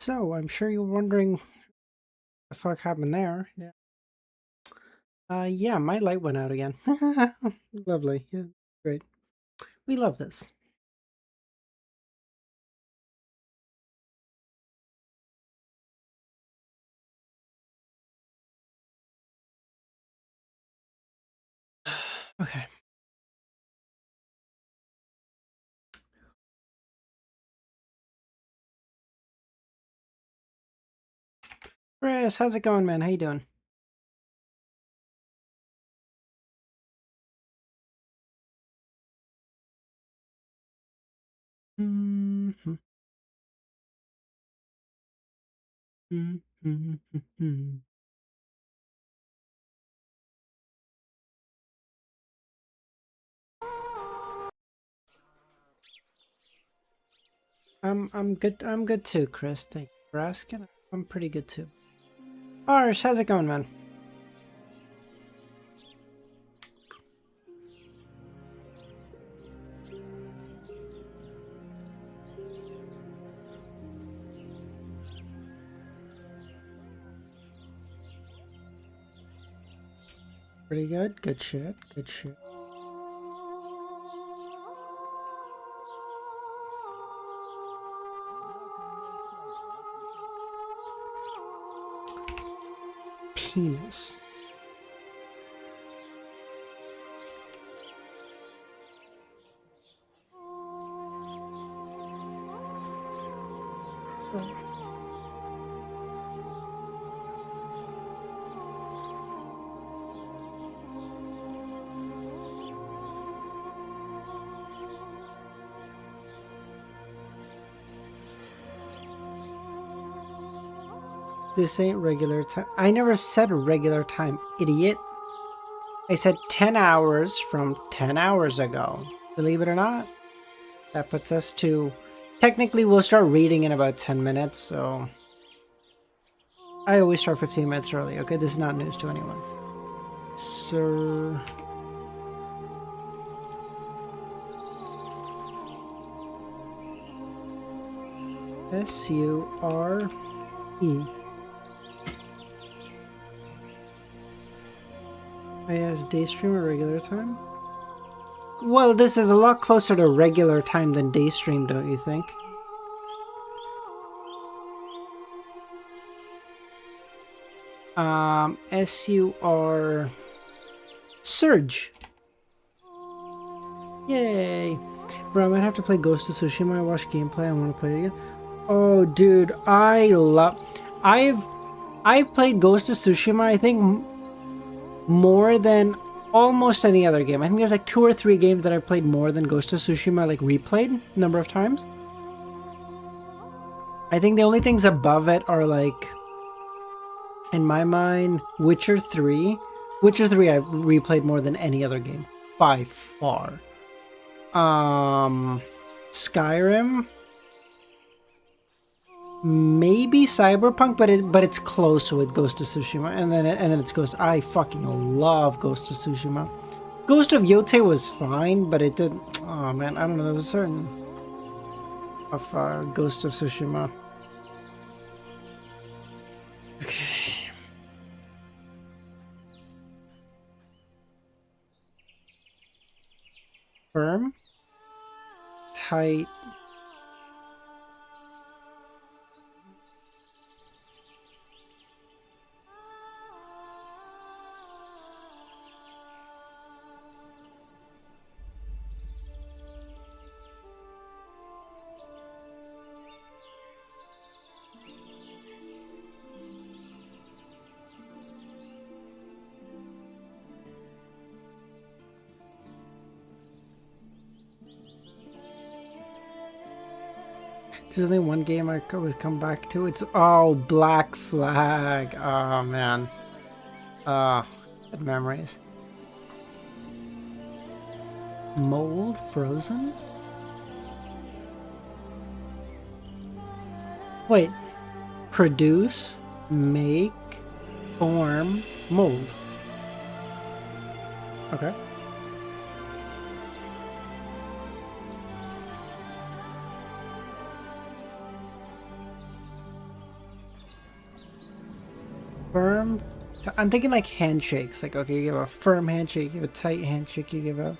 So, I'm sure you're wondering what the fuck happened there. Yeah. Yeah, my light went out again. Lovely. Yeah, great. We love this. Okay. Chris, how's it going, man? How you doing? Mm-hmm. Mm-hmm. I'm good. I'm good too, Chris. Thank you for asking. I'm pretty good too. Arsh, how's it going, man? Pretty good. Good shit. Good shit. Penis. Oh. This ain't regular time. I never said regular time, idiot. I said 10 hours from 10 hours ago. Believe it or not, that puts us to... Technically, we'll start reading in about 10 minutes, so... I always start 15 minutes early, okay? This is not news to anyone. Sir... S-U-R-E. I asked Daystream at regular time? Well, this is a lot closer to regular time than Daystream, don't you think? S-U-R... Surge. Yay. Bro, I might have to play Ghost of Tsushima. I watched gameplay. I want to play it again. Oh, dude, I've played Ghost of Tsushima, I think, more than almost any other game. I think there's like 2 or 3 games that I've played more than Ghost of Tsushima, like replayed number of times. I think the only things above it are like, in my mind, Witcher 3. Witcher 3 I've replayed more than any other game, by far. Skyrim, maybe Cyberpunk, but it's close with Ghost of Tsushima, and then it's Ghost. I fucking love Ghost of Tsushima. Ghost of Yote was fine, but it did. Oh man, I don't know. There was certain of Ghost of Tsushima. Okay. Firm, tight. There's only one game I could always come back to. It's Black Flag. Oh man. Good memories. Mold frozen? Wait. Produce, make, form, mold. Okay. Firm. I'm thinking like handshakes. Like, okay, you give a firm handshake, you give a tight handshake, you give a...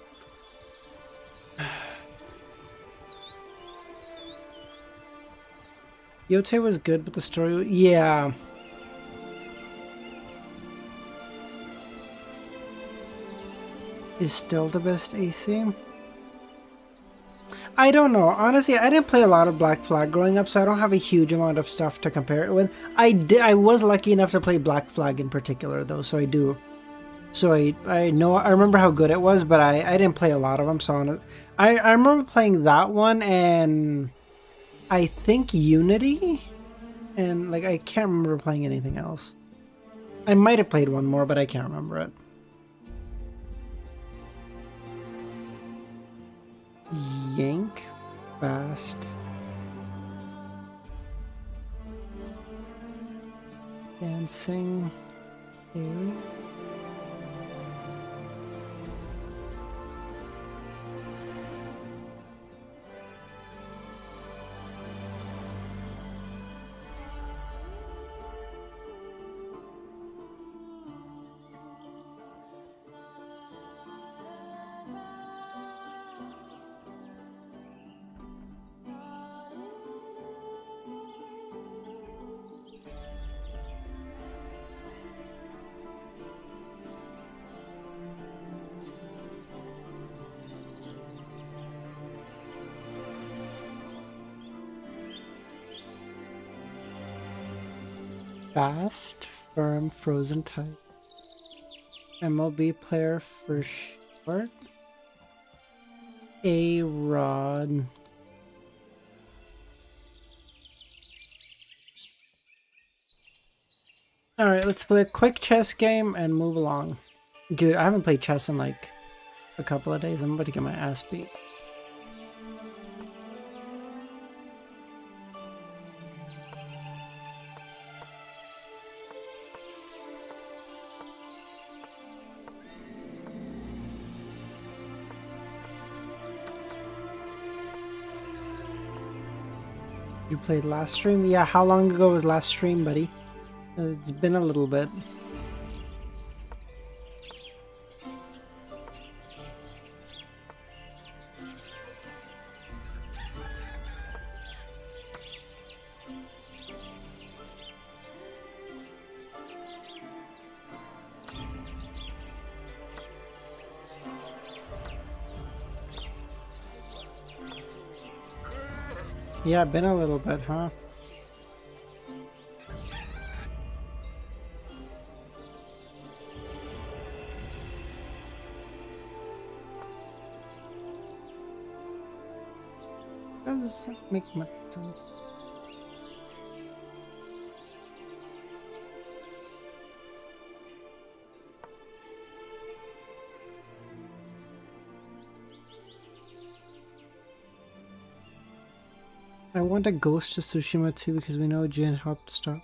Yote was good, but the story... Yeah. Is still the best AC? I don't know. Honestly, I didn't play a lot of Black Flag growing up, so I don't have a huge amount of stuff to compare it with. I was lucky enough to play Black Flag in particular, though, so I do. So I know, I remember how good it was, but I didn't play a lot of them, so I remember playing that one, and I think Unity, and like I can't remember playing anything else. I might have played one more, but I can't remember it. Yank fast. Dancing. Theory. Fast, firm, frozen type. MLB player for short. A-Rod. Alright, let's play a quick chess game and move along. Dude, I haven't played chess in like a couple of days. I'm about to get my ass beat. You played last stream? Yeah, how long ago was last stream, buddy? It's been a little bit. Yeah, been a little bit, huh? Does make much sense. I want a Ghost of Tsushima too because we know Jin helped stop.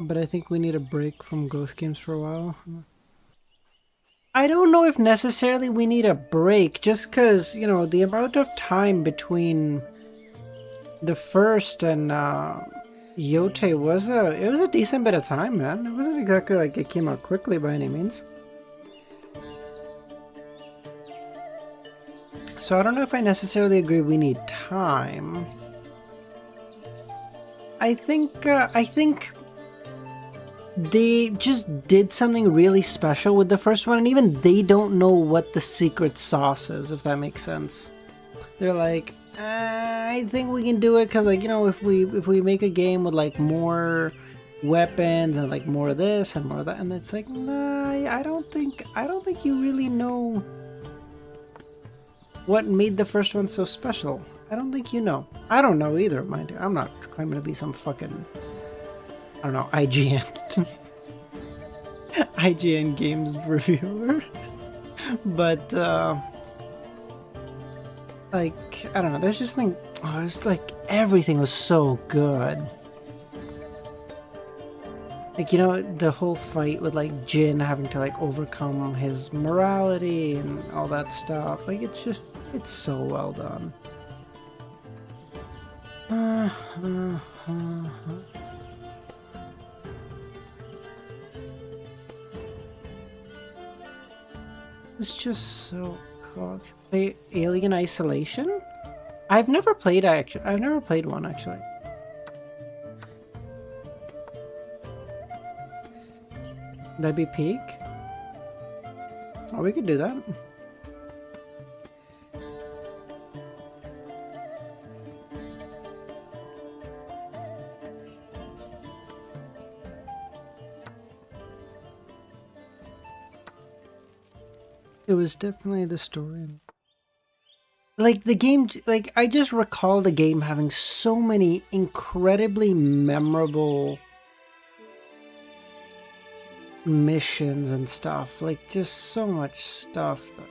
But I think we need a break from Ghost games for a while. I don't know if necessarily we need a break, just because, you know, the amount of time between the first and Yote was a decent bit of time, man. It wasn't exactly like it came out quickly by any means. So I don't know if I necessarily agree we need time. I think they just did something really special with the first one, and even they don't know what the secret sauce is, if that makes sense. They're like, I think we can do it because, like, you know, if we make a game with like more weapons and like more of this and more of that, and it's like, nah, I don't think you really know what made the first one so special. I don't think you know. I don't know either, mind you. I'm not claiming to be some fucking, I don't know, IGN IGN games reviewer. But like, I don't know, there's just like, oh, it's like everything was so good. Like, you know, the whole fight with like Jin having to like overcome his morality and all that stuff. Like, it's just, it's so well done. It's just so cool. Play Alien Isolation? I've never played one actually. That'd be peak? Oh, we could do that. It was definitely the story. Like the game, like I just recall the game having so many incredibly memorable missions and stuff. Like just so much stuff that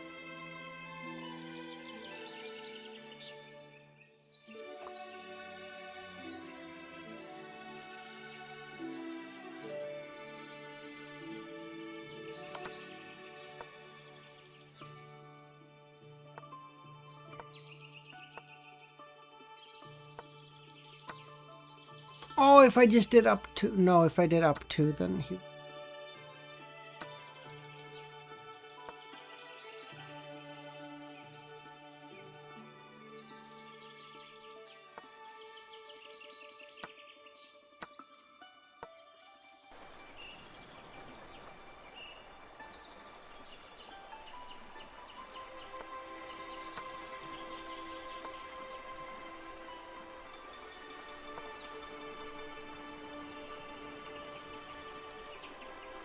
oh, if I just did up to... No, if I did up to, then he...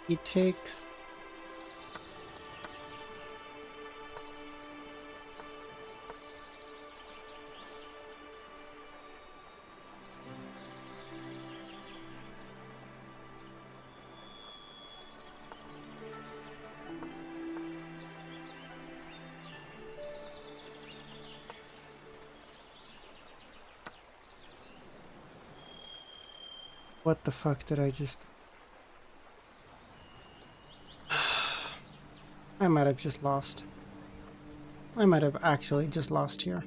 He takes... What the fuck did I just... I might have just lost. I might have actually just lost here.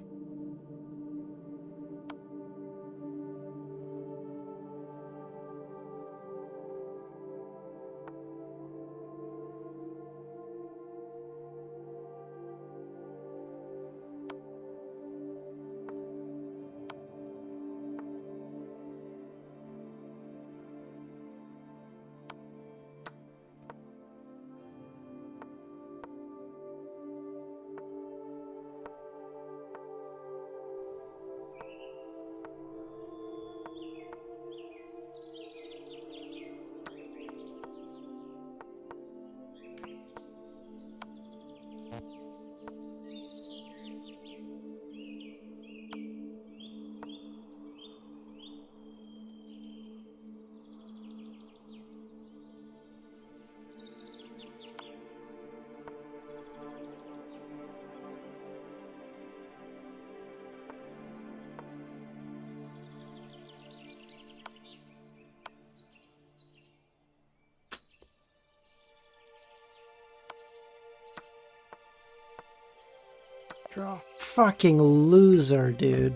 Draw. Fucking loser, dude.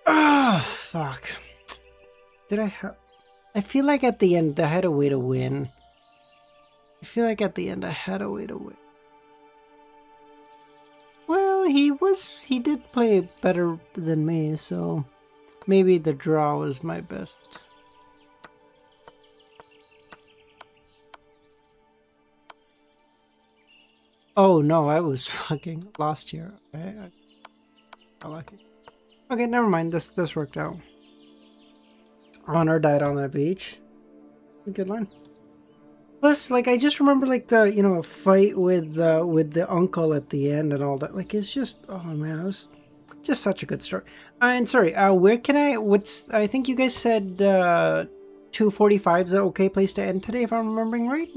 Ah, fuck. Did I have... I feel like at the end I had a way to win. I feel like at the end I had a way to win. Well, he did play better than me, so maybe the draw was my best. Oh no, I was fucking lost here. I like it. Okay, never mind. This worked out. Honor died on that beach. Good line. Plus, like I just remember like the fight with the uncle at the end and all that. Like it's just oh man, it was just such a good story. And sorry, where can I think you guys said 2:45 is an okay place to end today if I'm remembering right.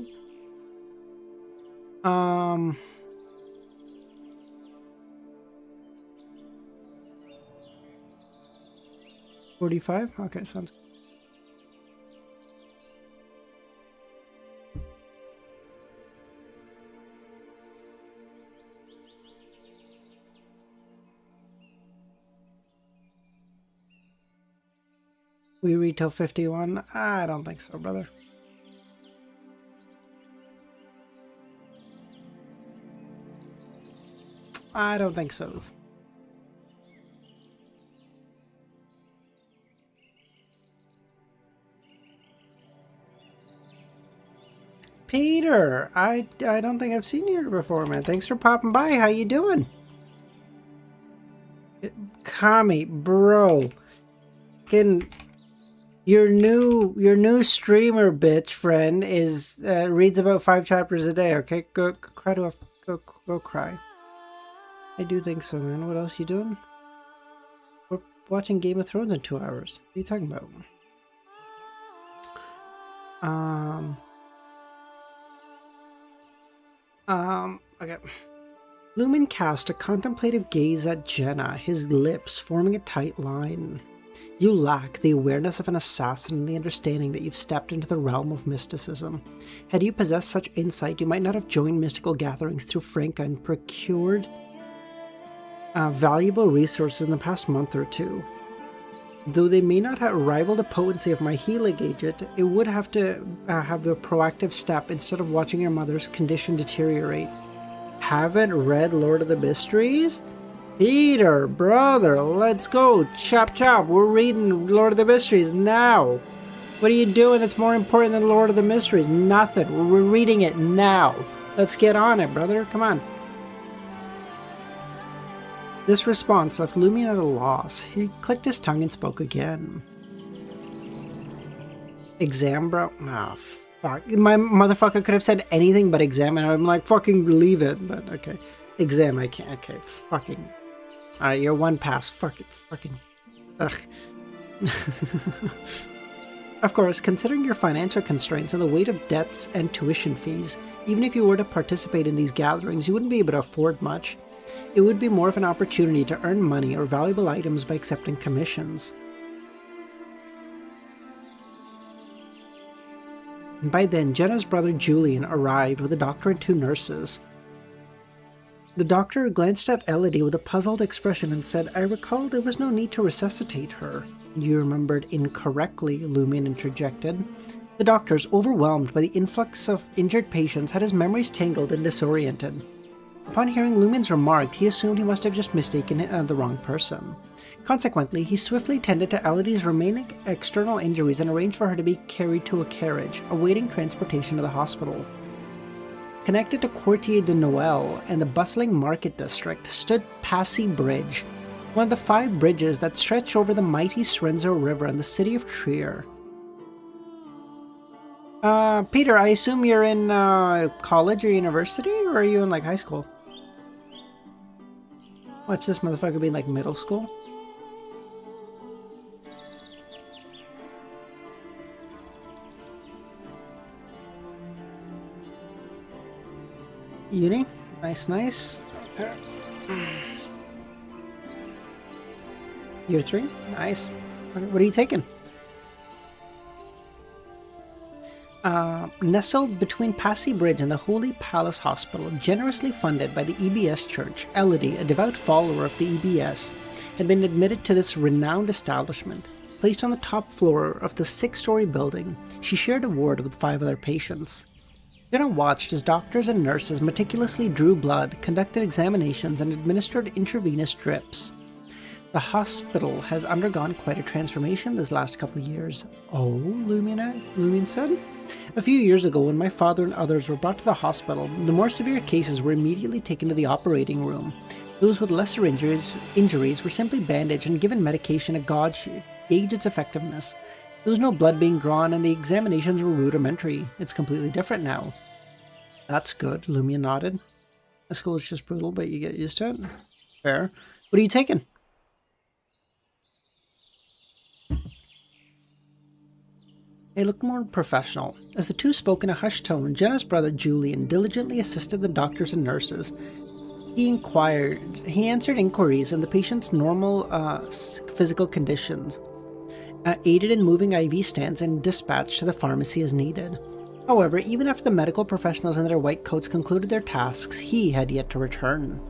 45? Okay, sounds good. We read till 51? I don't think so, brother. I don't think so. Peter, I don't think I've seen you here before, man. Thanks for popping by. How you doing? Kami, bro. Getting your new streamer bitch friend is reads about 5 chapters a day. Okay, go cry. I do think so, man. What else you doing? We're watching Game of Thrones in 2 hours. What are you talking about? Okay. Lumen cast a contemplative gaze at Jenna, his lips forming a tight line. You lack the awareness of an assassin and the understanding that you've stepped into the realm of mysticism. Had you possessed such insight, you might not have joined mystical gatherings through Franca and procured valuable resources in the past month or two. Though they may not have rivaled the potency of my healing agent, it would have to have a proactive step instead of watching your mother's condition deteriorate. Haven't read Lord of the Mysteries? Peter, brother, let's go. Chop chop, we're reading Lord of the Mysteries now. What are you doing that's more important than Lord of the Mysteries? Nothing. We're reading it now. Let's get on it, brother. Come on. This response left Lumion at a loss. He clicked his tongue and spoke again. Exam, bro? Oh, fuck. My motherfucker could have said anything but exam, and I'm like, fucking leave it. But okay. Exam, I can't. Okay, fucking. Alright, you're one pass. Fucking. Ugh. Of course, considering your financial constraints and the weight of debts and tuition fees, even if you were to participate in these gatherings, you wouldn't be able to afford much. It would be more of an opportunity to earn money or valuable items by accepting commissions. And by then, Jenna's brother Julian arrived with a doctor and 2 nurses. The doctor glanced at Elodie with a puzzled expression and said, "I recall there was no need to resuscitate her." "You remembered incorrectly," Lumion interjected. The doctors, overwhelmed by the influx of injured patients, had his memories tangled and disoriented. Upon hearing Lumion's remark, he assumed he must have just mistaken the wrong person. Consequently, he swiftly tended to Elodie's remaining external injuries and arranged for her to be carried to a carriage, awaiting transportation to the hospital. Connected to Quartier de Noël and the bustling market district stood Passy Bridge, one of the 5 bridges that stretch over the mighty Sorrenzo River in the city of Trier. Peter, I assume you're in college or university, or are you in like high school? Watch this motherfucker be in like middle school. Uni? Nice. Okay. Year 3? Nice. What are you taking? Nestled between Passy Bridge and the Holy Palace Hospital, generously funded by the EBS Church, Elodie, a devout follower of the EBS, had been admitted to this renowned establishment. Placed on the top floor of the 6-story building, she shared a ward with 5 other patients. Jenna watched as doctors and nurses meticulously drew blood, conducted examinations, and administered intravenous drips. The hospital has undergone quite a transformation this last couple of years. Oh, Lumion said. A few years ago, when my father and others were brought to the hospital, the more severe cases were immediately taken to the operating room. Those with lesser injuries were simply bandaged and given medication to gauge its effectiveness. There was no blood being drawn, and the examinations were rudimentary. It's completely different now. That's good, Lumion nodded. The school is just brutal, but you get used to it. Fair. What are you taking? They looked more professional. As the two spoke in a hushed tone, Jenna's brother Julian diligently assisted the doctors and nurses. He answered inquiries on the patient's normal physical conditions, aided in moving IV stands, and dispatched to the pharmacy as needed. However, even after the medical professionals in their white coats concluded their tasks, he had yet to return.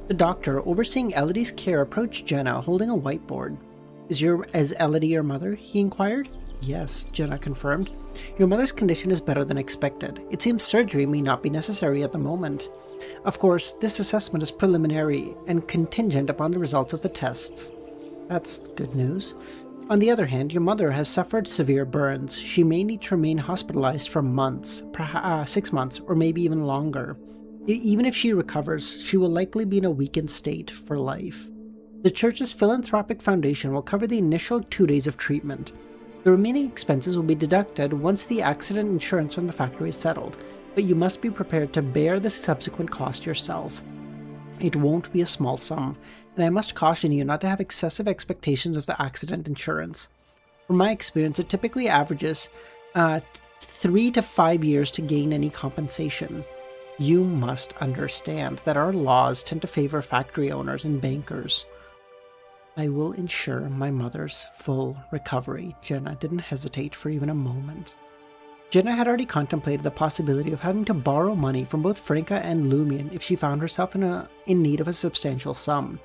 The doctor, overseeing Elodie's care, approached Jenna, holding a whiteboard. Is Elodie your mother? He inquired. Yes, Jenna confirmed. Your mother's condition is better than expected. It seems surgery may not be necessary at the moment. Of course, this assessment is preliminary and contingent upon the results of the tests. That's good news. On the other hand, your mother has suffered severe burns. She may need to remain hospitalized for months, perhaps 6 months, or maybe even longer. Even if she recovers, she will likely be in a weakened state for life. The church's philanthropic foundation will cover the initial 2 days of treatment. The remaining expenses will be deducted once the accident insurance from the factory is settled, but you must be prepared to bear the subsequent cost yourself. It won't be a small sum, and I must caution you not to have excessive expectations of the accident insurance. From my experience, it typically averages 3 to 5 years to gain any compensation. You must understand that our laws tend to favor factory owners and bankers. I will ensure my mother's full recovery. Jenna didn't hesitate for even a moment. Jenna had already contemplated the possibility of having to borrow money from both Franca and Lumion if she found herself in need of a substantial sum.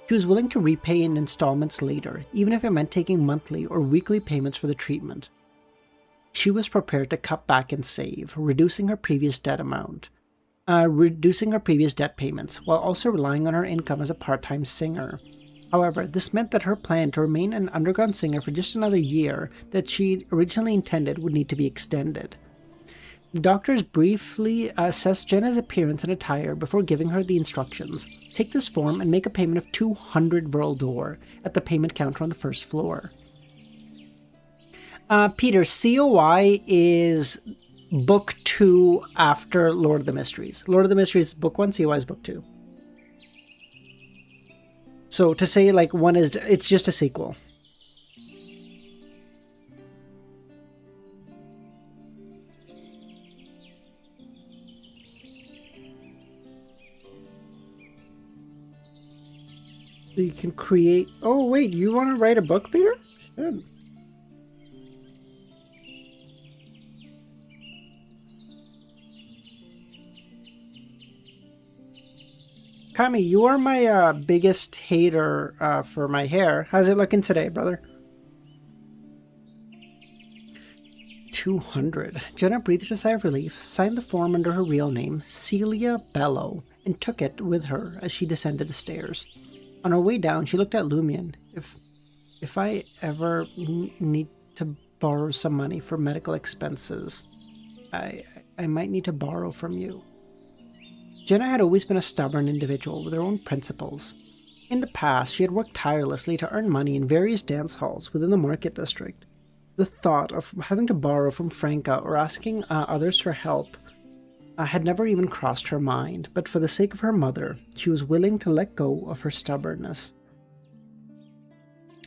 She was willing to repay in installments later, even if it meant taking monthly or weekly payments for the treatment. She was prepared to cut back and save, reducing her previous debt payments, while also relying on her income as a part-time singer. However, this meant that her plan to remain an underground singer for just another year that she originally intended would need to be extended. The doctors briefly assessed Jenna's appearance and attire before giving her the instructions. Take this form and make a payment of 200 Vril d'Or at the payment counter on the first floor. Peter, COI is book 2 after Lord of the Mysteries. Lord of the Mysteries is book 1, COI is book 2. So to say like one is, it's just a sequel. So you can create, oh wait, you want to write a book, Peter? Shit. Kami, you are my biggest hater for my hair. How's it looking today, brother? 200. Jenna breathed a sigh of relief, signed the form under her real name, Celia Bellow, and took it with her as she descended the stairs. On her way down, she looked at Lumion. If I ever need to borrow some money for medical expenses, I might need to borrow from you. Jenna had always been a stubborn individual with her own principles. In the past, she had worked tirelessly to earn money in various dance halls within the market district. The thought of having to borrow from Franca or asking others for help had never even crossed her mind, but for the sake of her mother, she was willing to let go of her stubbornness.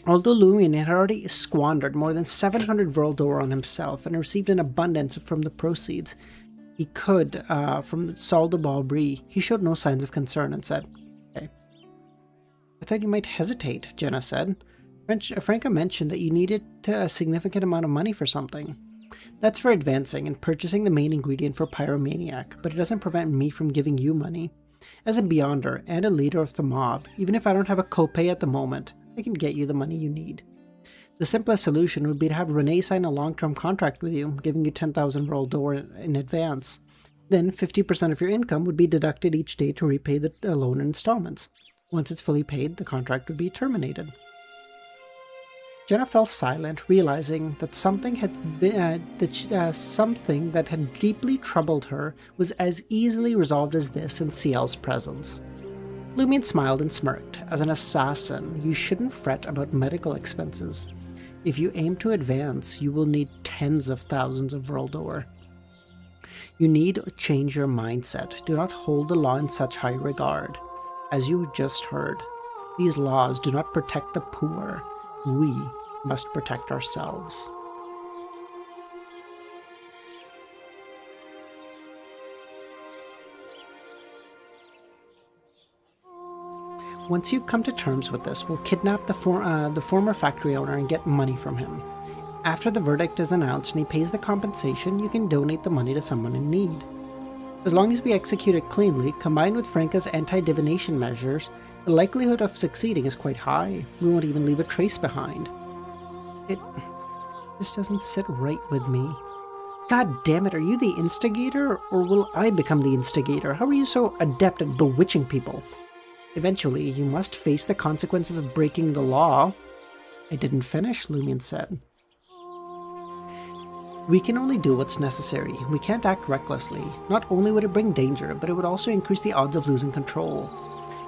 Although Lumion had already squandered more than 700 Vril d'Or on himself and received an abundance from the proceeds he could from Saul de Balbry, he showed no signs of concern and said, "Okay." "I thought you might hesitate," Jenna said. "Franca mentioned that you needed a significant amount of money for something. That's for advancing and purchasing the main ingredient for Pyromaniac, but it doesn't prevent me from giving you money. As a Beyonder and a leader of the mob, even if I don't have a copay at the moment, I can get you the money you need. The simplest solution would be to have Renee sign a long-term contract with you, giving you 10,000 Vril d'Or in advance. Then 50% of your income would be deducted each day to repay the loan in installments. Once it's fully paid, the contract would be terminated." Jenna fell silent, realizing that something that had deeply troubled her was as easily resolved as this in CL's presence. Lumion smiled and smirked. "As an assassin, you shouldn't fret about medical expenses. If you aim to advance, you will need tens of thousands of Vril d'Or. You need to change your mindset. Do not hold the law in such high regard. As you just heard, these laws do not protect the poor. We must protect ourselves." Once you've come to terms with this, we'll kidnap the former factory owner and get money from him. After the verdict is announced and he pays the compensation, you can donate the money to someone in need. As long as we execute it cleanly, combined with Franca's anti-divination measures, the likelihood of succeeding is quite high. We won't even leave a trace behind. This doesn't sit right with me. God damn it, are you the instigator, or will I become the instigator? How are you so adept at bewitching people? Eventually, you must face the consequences of breaking the law. I didn't finish, Lumion said. We can only do what's necessary. We can't act recklessly. Not only would it bring danger, but it would also increase the odds of losing control.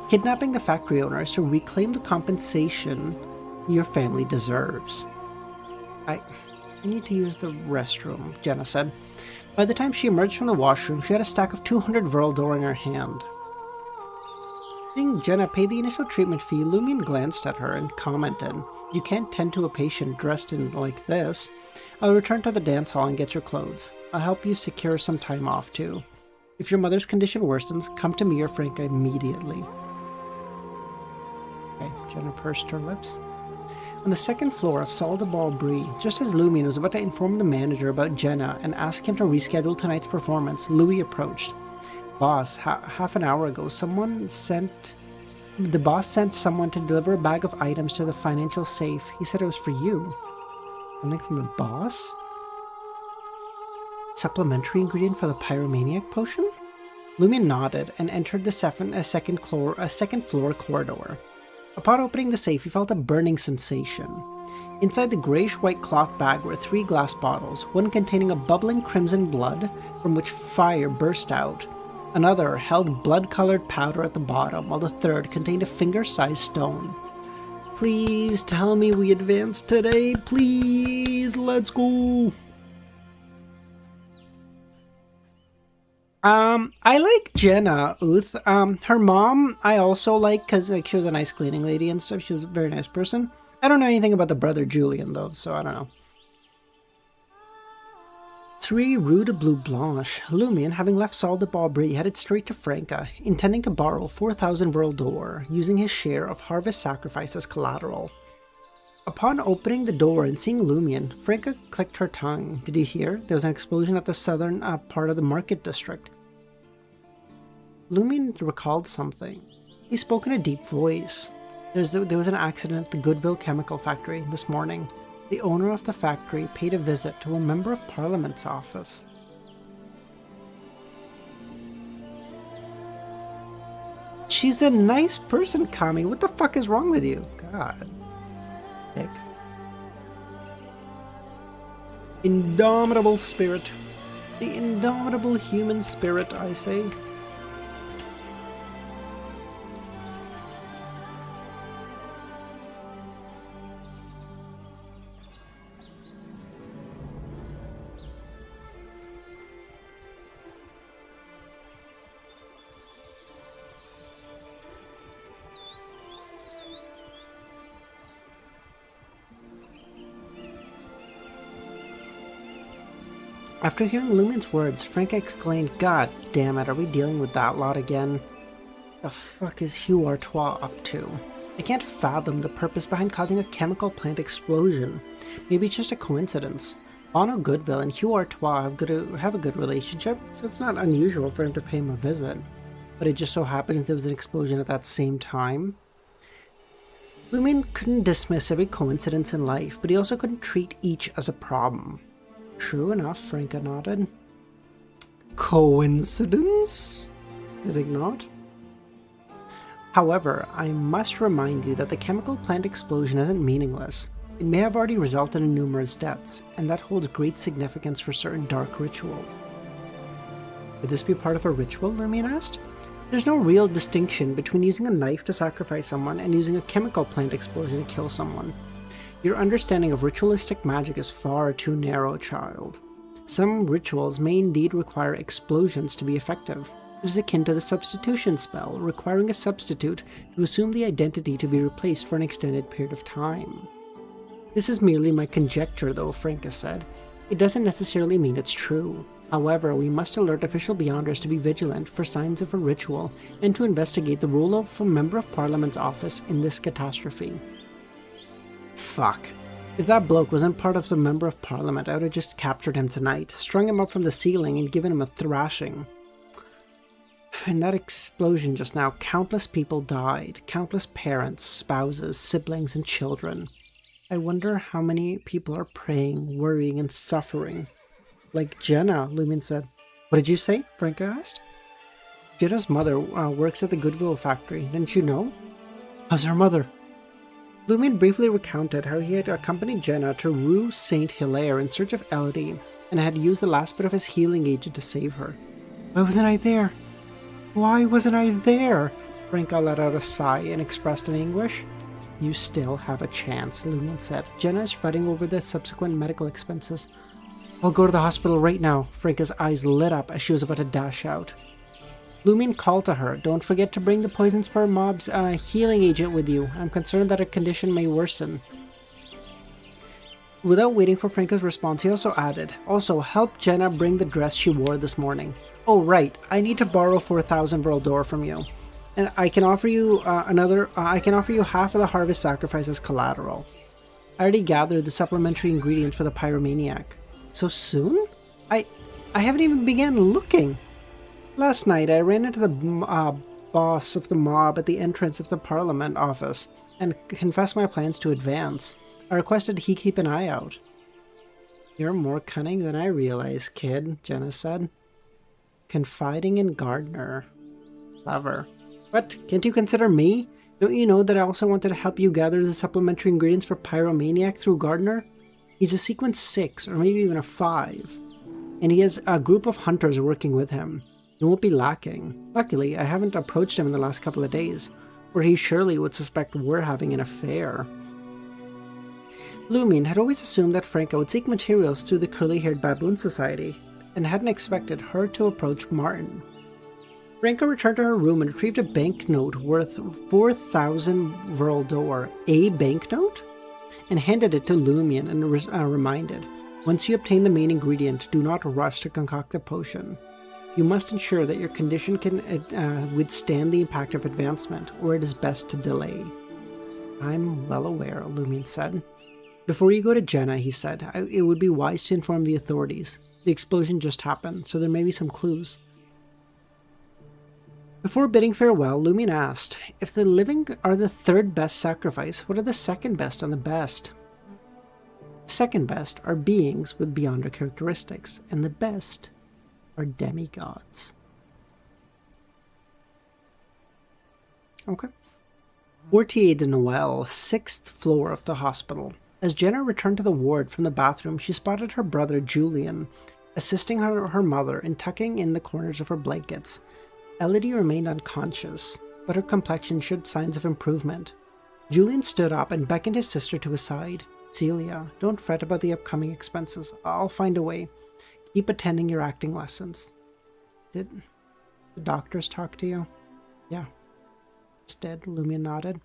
Kidnapping the factory owners to reclaim the compensation your family deserves. I need to use the restroom, Jenna said. By the time she emerged from the washroom, she had a stack of 200 Vrildor in her hand. Seeing Jenna pay the initial treatment fee, Lumion glanced at her and commented, "You can't tend to a patient dressed in like this. I'll return to the dance hall and get your clothes. I'll help you secure some time off too. If your mother's condition worsens, come to me or Franca immediately." Okay, Jenna pursed her lips. On the second floor of Salle de Brie, just as Lumion was about to inform the manager about Jenna and ask him to reschedule tonight's performance, Louis approached. "Boss, half an hour ago, the boss sent someone to deliver a bag of items to the financial safe. He said it was for you." Something from the boss? Supplementary ingredient for the pyromaniac potion? Lumion nodded and entered the second floor corridor. Upon opening the safe, he felt a burning sensation. Inside the grayish-white cloth bag were 3 glass bottles, one containing a bubbling crimson blood from which fire burst out. Another held blood-colored powder at the bottom, while the third contained a finger-sized stone. "Please tell me we advance today, please, let's go!" I like Jenna, Uth. Her mom, I also like, because like, she was a nice cleaning lady and stuff. She was a very nice person. I don't know anything about the brother Julian, though, so I don't know. 3 Rue de Bleu Blanche. Lumion, having left Salle de Brie, headed straight to Franca, intending to borrow 4,000 Vrildor, using his share of Harvest Sacrifice as collateral. Upon opening the door and seeing Lumion, Franca clicked her tongue. "Did you hear? There was an explosion at the southern part of the market district." Lumion recalled something. He spoke in a deep voice. There was an accident at the Goodville chemical factory this morning. The owner of the factory paid a visit to a member of Parliament's office. She's a nice person, Kami. What the fuck is wrong with you? God. Dick. Indomitable spirit. The indomitable human spirit, I say. After hearing Lumion's words, Franca exclaimed, "God damn it, are we dealing with that lot again? The fuck is Hugh Artois up to? I can't fathom the purpose behind causing a chemical plant explosion. Maybe it's just a coincidence. Bono Goodville and Hugh Artois have a good relationship, so it's not unusual for him to pay him a visit. But it just so happens there was an explosion at that same time." Lumion couldn't dismiss every coincidence in life, but he also couldn't treat each as a problem. "True enough," Franca nodded. "Coincidence? You think not?" "However, I must remind you that the chemical plant explosion isn't meaningless. It may have already resulted in numerous deaths, and that holds great significance for certain dark rituals." "Would this be part of a ritual?" Lumion asked. "There's no real distinction between using a knife to sacrifice someone and using a chemical plant explosion to kill someone. Your understanding of ritualistic magic is far too narrow, child. Some rituals may indeed require explosions to be effective. It is akin to the substitution spell, requiring a substitute to assume the identity to be replaced for an extended period of time. This is merely my conjecture, though," Franca said. "It doesn't necessarily mean it's true. However, we must alert official Beyonders to be vigilant for signs of a ritual and to investigate the role of a member of Parliament's office in this catastrophe." Fuck. If that bloke wasn't part of the Member of Parliament, I would have just captured him tonight, strung him up from the ceiling, and given him a thrashing. In that explosion just now, countless people died. Countless parents, spouses, siblings, and children. I wonder how many people are praying, worrying, and suffering. Like Jenna, Lumion said. What did you say? Franca asked. Jenna's mother works at the Goodwill factory. Didn't you know? How's her mother? Lumion briefly recounted how he had accompanied Jenna to Rue Saint Hilaire in search of Elodie and had used the last bit of his healing agent to save her. Why wasn't I there? Why wasn't I there? Franca let out a sigh and expressed an anguish. You still have a chance, Lumion said. Jenna is fretting over the subsequent medical expenses. I'll go to the hospital right now. Franca's eyes lit up as she was about to dash out. Lumion called to her, don't forget to bring the Poison Spur mob's healing agent with you. I'm concerned that her condition may worsen. Without waiting for Franca's response, he also added, also help Jenna bring the dress she wore this morning. Oh right, I need to borrow 4,000 Vraldor from you. And I can offer you half of the harvest sacrifice as collateral. I already gathered the supplementary ingredients for the pyromaniac. So soon? I haven't even begun looking. Last night I ran into the boss of the mob at the entrance of the Parliament office and confessed my plans to advance. I requested he keep an eye out. You're more cunning than I realize, kid, Jenna said. Confiding in Gardner. Clever. What? Can't you consider me? Don't you know that I also wanted to help you gather the supplementary ingredients for Pyromaniac through Gardner? He's a sequence 6, or maybe even a 5. And he has a group of hunters working with him. He won't be lacking. Luckily, I haven't approached him in the last couple of days, or he surely would suspect we're having an affair. Lumion had always assumed that Franca would seek materials through the curly-haired baboon society, and hadn't expected her to approach Martin. Franca returned to her room and retrieved a banknote worth 4,000 Vraldor, a banknote, and handed it to Lumion and reminded, once you obtain the main ingredient, do not rush to concoct the potion. You must ensure that your condition can withstand the impact of advancement, or it is best to delay. I'm well aware, Lumion said. Before you go to Jenna, he said, it would be wise to inform the authorities. The explosion just happened, so there may be some clues. Before bidding farewell, Lumion asked, if the living are the third best sacrifice, what are the second best and the best? Second best are beings with beyonder characteristics, and the best are demigods. Okay. Quartier de Noël, 6th floor of the hospital. As Jenna returned to the ward from the bathroom, she spotted her brother Julian, assisting her mother in tucking in the corners of her blankets. Elodie remained unconscious, but her complexion showed signs of improvement. Julian stood up and beckoned his sister to his side. Celia, don't fret about the upcoming expenses. I'll find a way. Keep attending your acting lessons. Did the doctors talk to you? Yeah. Instead, Lumion nodded.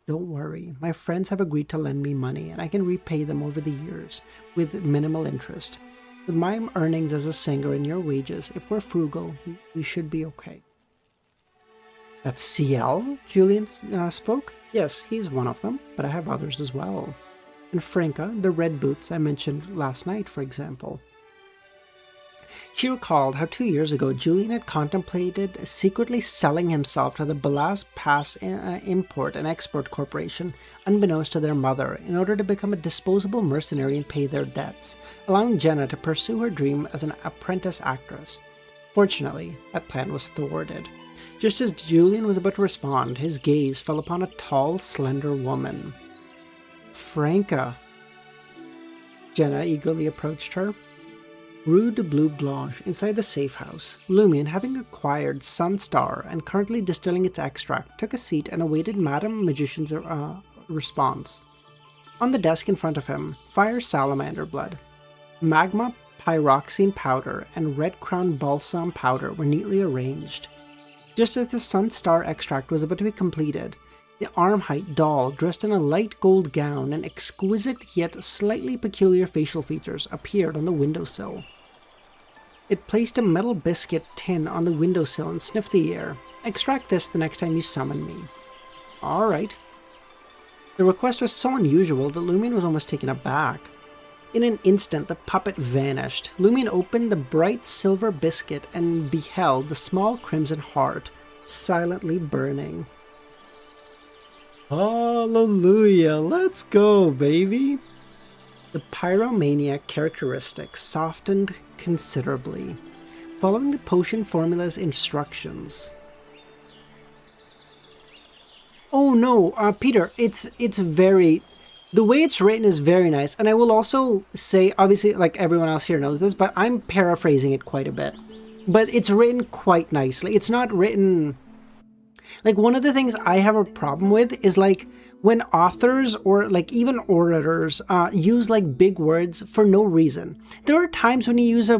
Don't worry, my friends have agreed to lend me money and I can repay them over the years with minimal interest. With my earnings as a singer and your wages, if we're frugal, we should be okay. That's CL? Julian spoke. Yes, he's one of them, but I have others as well. And Franca, the red boots I mentioned last night, for example. She recalled how 2 years ago Julian had contemplated secretly selling himself to the Balas Pass Import and Export Corporation, unbeknownst to their mother, in order to become a disposable mercenary and pay their debts, allowing Jenna to pursue her dream as an apprentice actress. Fortunately, that plan was thwarted. Just as Julian was about to respond, his gaze fell upon a tall, slender woman. Franca. Jenna eagerly approached her. Rue de Bleu Blanche, inside the safe house. Lumion, having acquired Sunstar and currently distilling its extract, took a seat and awaited Madame Magician's response. On the desk in front of him, fire salamander blood, magma pyroxene powder, and red crown balsam powder were neatly arranged. Just as the Sunstar extract was about to be completed, the arm-height doll, dressed in a light gold gown and exquisite yet slightly peculiar facial features, appeared on the windowsill. It placed a metal biscuit tin on the windowsill and sniffed the air. Extract this the next time you summon me. Alright. The request was so unusual that Lumion was almost taken aback. In an instant, the puppet vanished. Lumion opened the bright silver biscuit and beheld the small crimson heart, silently burning. Hallelujah, let's go, baby. The pyromaniac characteristics softened considerably, following the potion formula's instructions. Oh no, Peter, it's very... The way it's written is very nice, and I will also say, obviously, like everyone else here knows this, but I'm paraphrasing it quite a bit. But it's written quite nicely. It's not written... Like, one of the things I have a problem with is, like, when authors or, like, even orators use, like, big words for no reason. There are times when you use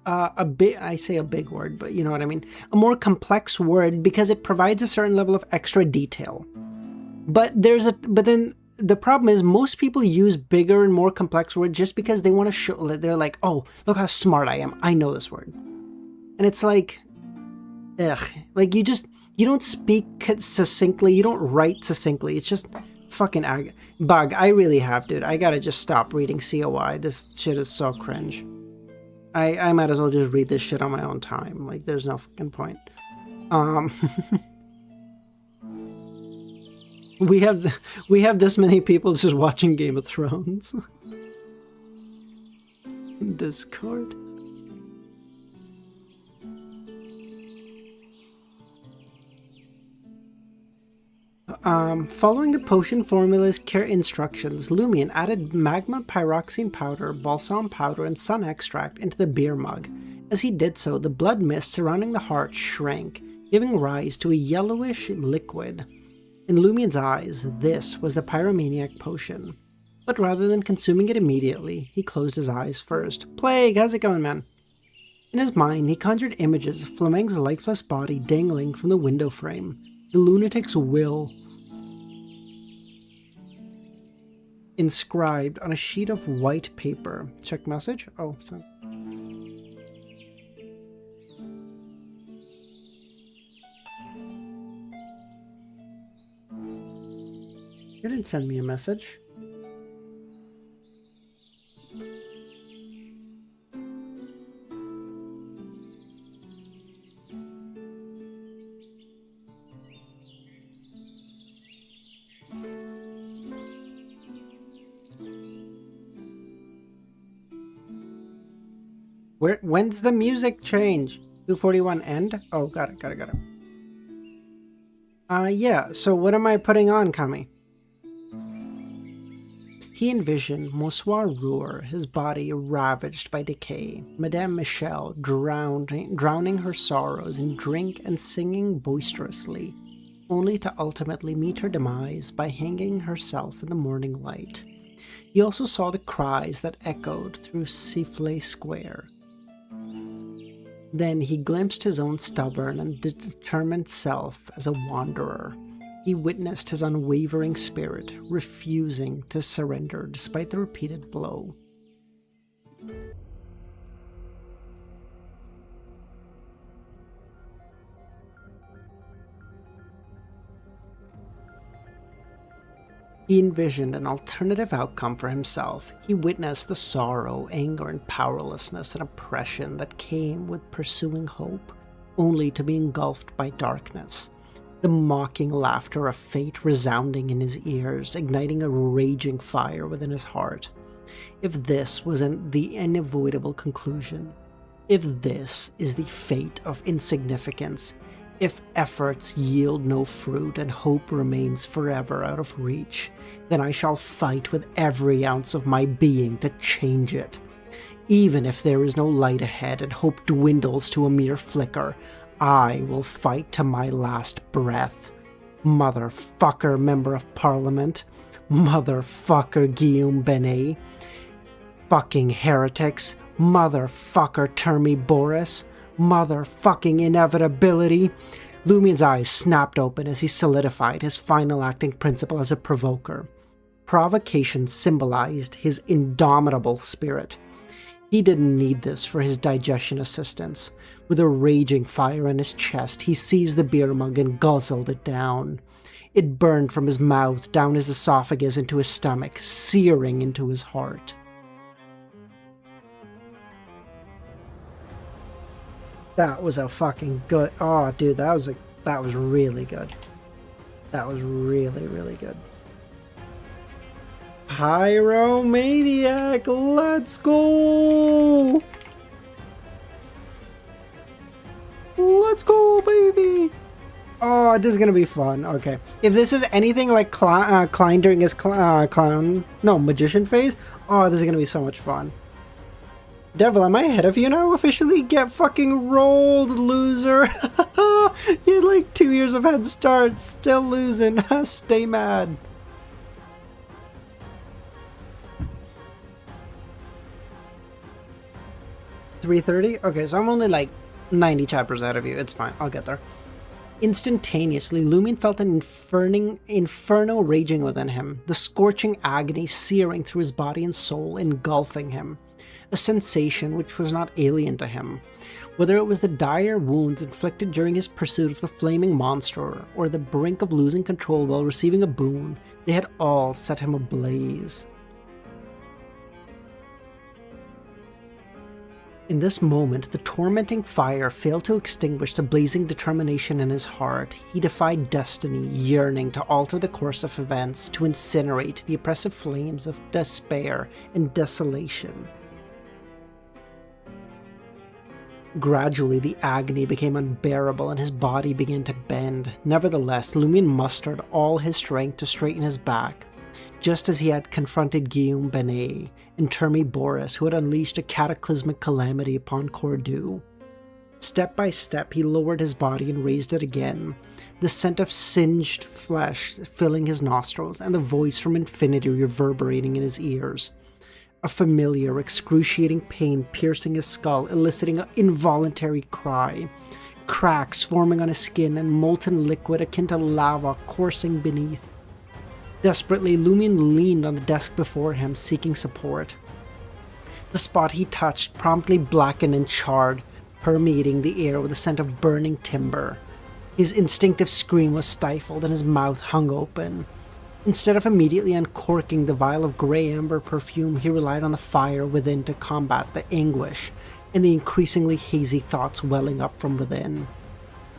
I say a big word, but you know what I mean, a more complex word because it provides a certain level of extra detail. But then the problem is most people use bigger and more complex words just because they want to show that they're like, oh, look how smart I am. I know this word. And it's like, ugh, like you don't speak succinctly. You don't write succinctly. It's just fucking bug. I really have, dude. I gotta just stop reading COI. This shit is so cringe. I might as well just read this shit on my own time. Like, there's no fucking point. We have this many people just watching Game of Thrones. Discord. Following the potion formula's care instructions, Lumion added magma pyroxene powder, balsam powder, and sun extract into the beer mug. As he did so, the blood mist surrounding the heart shrank, giving rise to a yellowish liquid. In Lumion's eyes, this was the pyromaniac potion. But rather than consuming it immediately, he closed his eyes first. Plague, how's it going, man? In his mind, he conjured images of Fleming's lifeless body dangling from the window frame. The lunatic's will inscribed on a sheet of white paper. Check message? Oh, sorry. You didn't send me a message. When's the music change? 241 end? Oh, got it. Yeah, so what am I putting on, Kami? He envisioned Monsieur Roure, his body ravaged by decay, Madame Michel drowning her sorrows in drink and singing boisterously, only to ultimately meet her demise by hanging herself in the morning light. He also saw the cries that echoed through Sifflay Square. Then he glimpsed his own stubborn and determined self as a wanderer. He witnessed his unwavering spirit, refusing to surrender despite the repeated blow. He envisioned an alternative outcome for himself. He witnessed the sorrow, anger, and powerlessness and oppression that came with pursuing hope, only to be engulfed by darkness. The mocking laughter of fate resounding in his ears, igniting a raging fire within his heart. If this wasn't the unavoidable conclusion, if this is the fate of insignificance, if efforts yield no fruit and hope remains forever out of reach, then I shall fight with every ounce of my being to change it. Even if there is no light ahead and hope dwindles to a mere flicker, I will fight to my last breath. Motherfucker Member of Parliament. Motherfucker Guillaume Benet. Fucking heretics. Motherfucker Termy Boris. Motherfucking Inevitability. Lumion's eyes snapped open as he solidified his final acting principle as a provoker. Provocation symbolized his indomitable spirit. He didn't need this for his digestion assistance. With a raging fire in his chest, he seized the beer mug and guzzled it down. It burned from his mouth, down his esophagus into his stomach, searing into his heart. That was a fucking good... Oh, dude, that was really good. That was really, really good. Pyromaniac, let's go! Let's go, baby! Oh, this is gonna be fun. Okay. If this is anything like Klein during his magician phase, oh, this is gonna be so much fun. Devil, am I ahead of you now? Officially get fucking rolled, loser. You had like 2 years of head start, still losing. Stay mad. $330? Okay, so I'm only like 90 chapters ahead of you. It's fine. I'll get there. Instantaneously, Lumion felt an inferno raging within him, the scorching agony searing through his body and soul, engulfing him. A sensation which was not alien to him. Whether it was the dire wounds inflicted during his pursuit of the flaming monster, or the brink of losing control while receiving a boon, they had all set him ablaze. In this moment, the tormenting fire failed to extinguish the blazing determination in his heart. He defied destiny, yearning to alter the course of events, to incinerate the oppressive flames of despair and desolation. Gradually, the agony became unbearable and his body began to bend. Nevertheless, Lumion mustered all his strength to straighten his back, just as he had confronted Guillaume Benet and Termi Boris, who had unleashed a cataclysmic calamity upon Cordoue. Step by step, he lowered his body and raised it again, the scent of singed flesh filling his nostrils and the voice from infinity reverberating in his ears. A familiar, excruciating pain piercing his skull, eliciting an involuntary cry. Cracks forming on his skin and molten liquid akin to lava coursing beneath. Desperately, Lumion leaned on the desk before him, seeking support. The spot he touched promptly blackened and charred, permeating the air with a scent of burning timber. His instinctive scream was stifled and his mouth hung open. Instead of immediately uncorking the vial of grey amber perfume, he relied on the fire within to combat the anguish and the increasingly hazy thoughts welling up from within.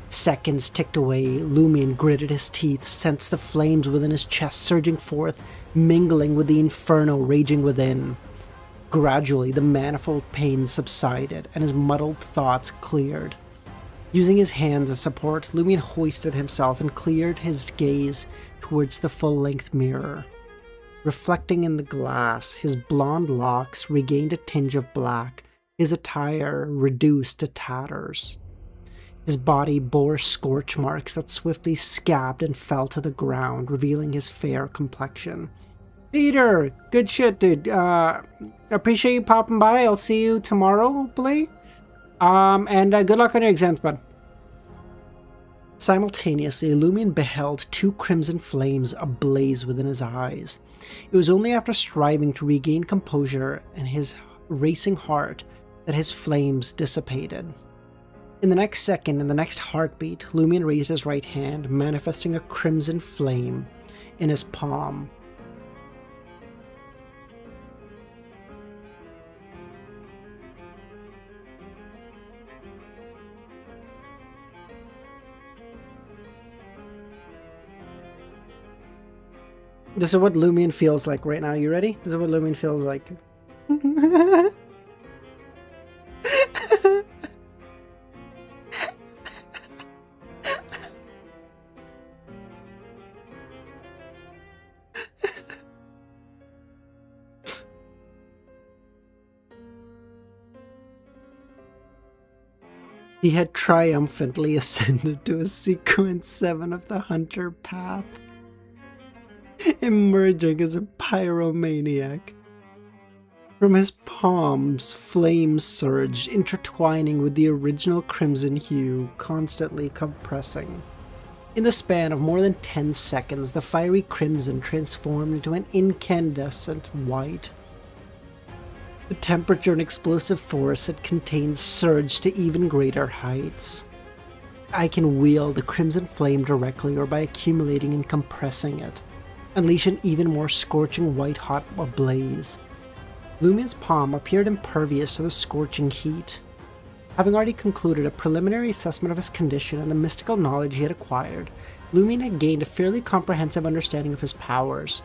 Seconds ticked away. Lumion gritted his teeth, sensed the flames within his chest surging forth, mingling with the inferno raging within. Gradually, the manifold pain subsided, and his muddled thoughts cleared. Using his hands as support, Lumion hoisted himself and cleared his gaze towards the full-length mirror. Reflecting in the glass, his blonde locks regained a tinge of black, his attire reduced to tatters. His body bore scorch marks that swiftly scabbed and fell to the ground, revealing his fair complexion. Peter, good shit, dude. Appreciate you popping by. I'll see you tomorrow, hopefully. And good luck on your exams, bud. Simultaneously, Lumion beheld two crimson flames ablaze within his eyes. It was only after striving to regain composure and his racing heart that his flames dissipated. In the next second, in the next heartbeat, Lumion raised his right hand, manifesting a crimson flame in his palm. This is what Lumion feels like right now. You ready? This is what Lumion feels like. He had triumphantly ascended to a sequence 7 of the Hunter Path, emerging as a pyromaniac. From his palms, flames surged, intertwining with the original crimson hue, constantly compressing. In the span of more than 10 seconds, the fiery crimson transformed into an incandescent white. The temperature and explosive force it contains surged to even greater heights. I can wield the crimson flame directly or by accumulating and compressing it, unleash an even more scorching white-hot ablaze. Lumion's palm appeared impervious to the scorching heat. Having already concluded a preliminary assessment of his condition and the mystical knowledge he had acquired, Lumion had gained a fairly comprehensive understanding of his powers.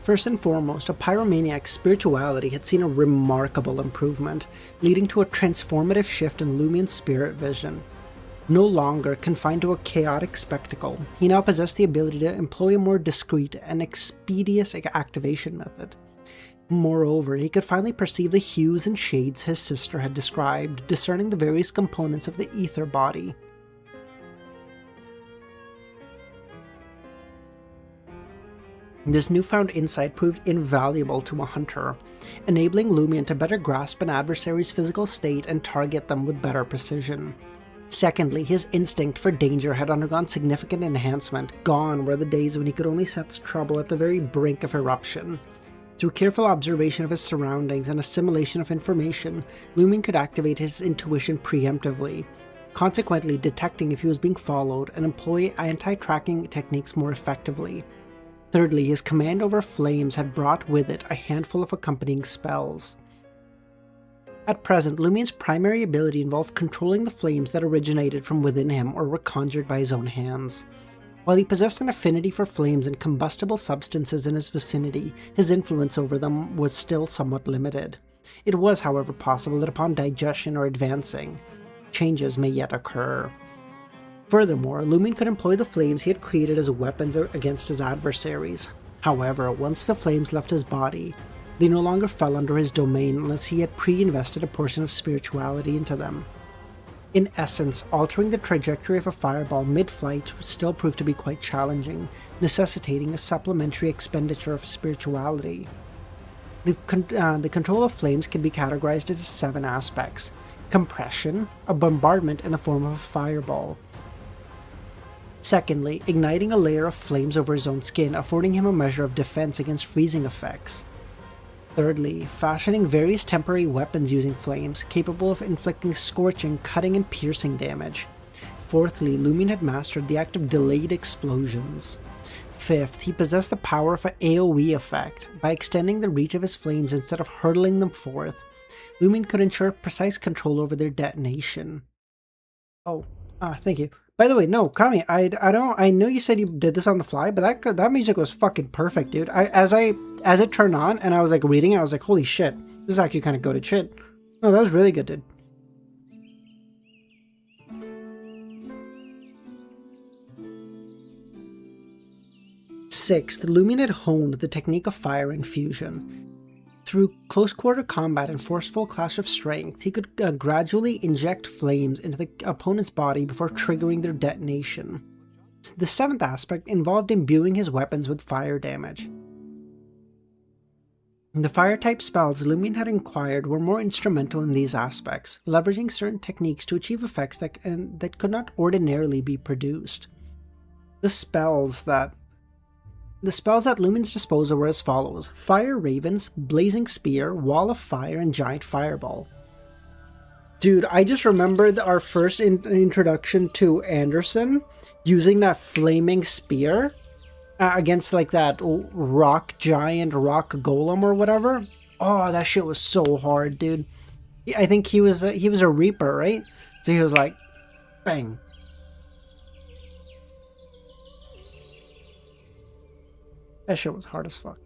First and foremost, a pyromaniac's spirituality had seen a remarkable improvement, leading to a transformative shift in Lumion's spirit vision. No longer confined to a chaotic spectacle, he now possessed the ability to employ a more discreet and expeditious activation method. Moreover, he could finally perceive the hues and shades his sister had described, discerning the various components of the ether body. This newfound insight proved invaluable to a hunter, enabling Lumion to better grasp an adversary's physical state and target them with better precision. Secondly, his instinct for danger had undergone significant enhancement. Gone were the days when he could only sense trouble at the very brink of eruption. Through careful observation of his surroundings and assimilation of information, Lumion could activate his intuition preemptively, consequently detecting if he was being followed and employ anti-tracking techniques more effectively. Thirdly, his command over flames had brought with it a handful of accompanying spells. At present, Lumion's primary ability involved controlling the flames that originated from within him or were conjured by his own hands. While he possessed an affinity for flames and combustible substances in his vicinity, his influence over them was still somewhat limited. It was, however, possible that upon digestion or advancing, changes may yet occur. Furthermore, Lumion could employ the flames he had created as weapons against his adversaries. However, once the flames left his body, they no longer fell under his domain unless he had pre-invested a portion of spirituality into them. In essence, altering the trajectory of a fireball mid-flight still proved to be quite challenging, necessitating a supplementary expenditure of spirituality. The control of flames can be categorized into 7 aspects: compression, a bombardment in the form of a fireball. Secondly, igniting a layer of flames over his own skin, affording him a measure of defense against freezing effects. Thirdly, fashioning various temporary weapons using flames, capable of inflicting scorching, cutting, and piercing damage. Fourthly, Lumion had mastered the act of delayed explosions. Fifth, he possessed the power of an AoE effect. By extending the reach of his flames instead of hurtling them forth, Lumion could ensure precise control over their detonation. Thank you. By the way, no, Kami, I know you said you did this on the fly, but that music was fucking perfect, dude. As it turned on and I was like reading it, I was like, holy shit, this is actually kind of goated shit. No, that was really good, dude. Sixth, Lumion had honed the technique of fire infusion. Through close-quarter combat and forceful clash of strength, he could gradually inject flames into the opponent's body before triggering their detonation. The 7th aspect involved imbuing his weapons with fire damage. The fire-type spells Lumion had acquired were more instrumental in these aspects, leveraging certain techniques to achieve effects that could not ordinarily be produced. The spells at Lumion's disposal were as follows: Fire Ravens, Blazing Spear, Wall of Fire, and Giant Fireball. Dude, I just remembered our first introduction to Anderson using that flaming spear against like that rock giant, rock golem or whatever. Oh, that shit was so hard, dude. I think he was a Reaper, right? So he was like, bang. That shit was hard as fuck.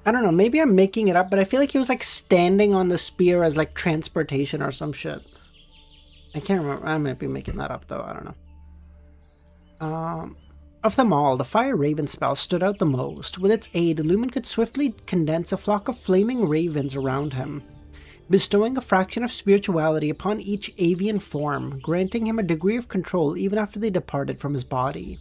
I don't know, maybe I'm making it up, but I feel like he was like standing on the spear as like transportation or some shit. I can't remember. I might be making that up though, I don't know. Of them all, the Fire Raven spell stood out the most. With its aid, Lumion could swiftly condense a flock of flaming ravens around him, bestowing a fraction of spirituality upon each avian form, granting him a degree of control even after they departed from his body.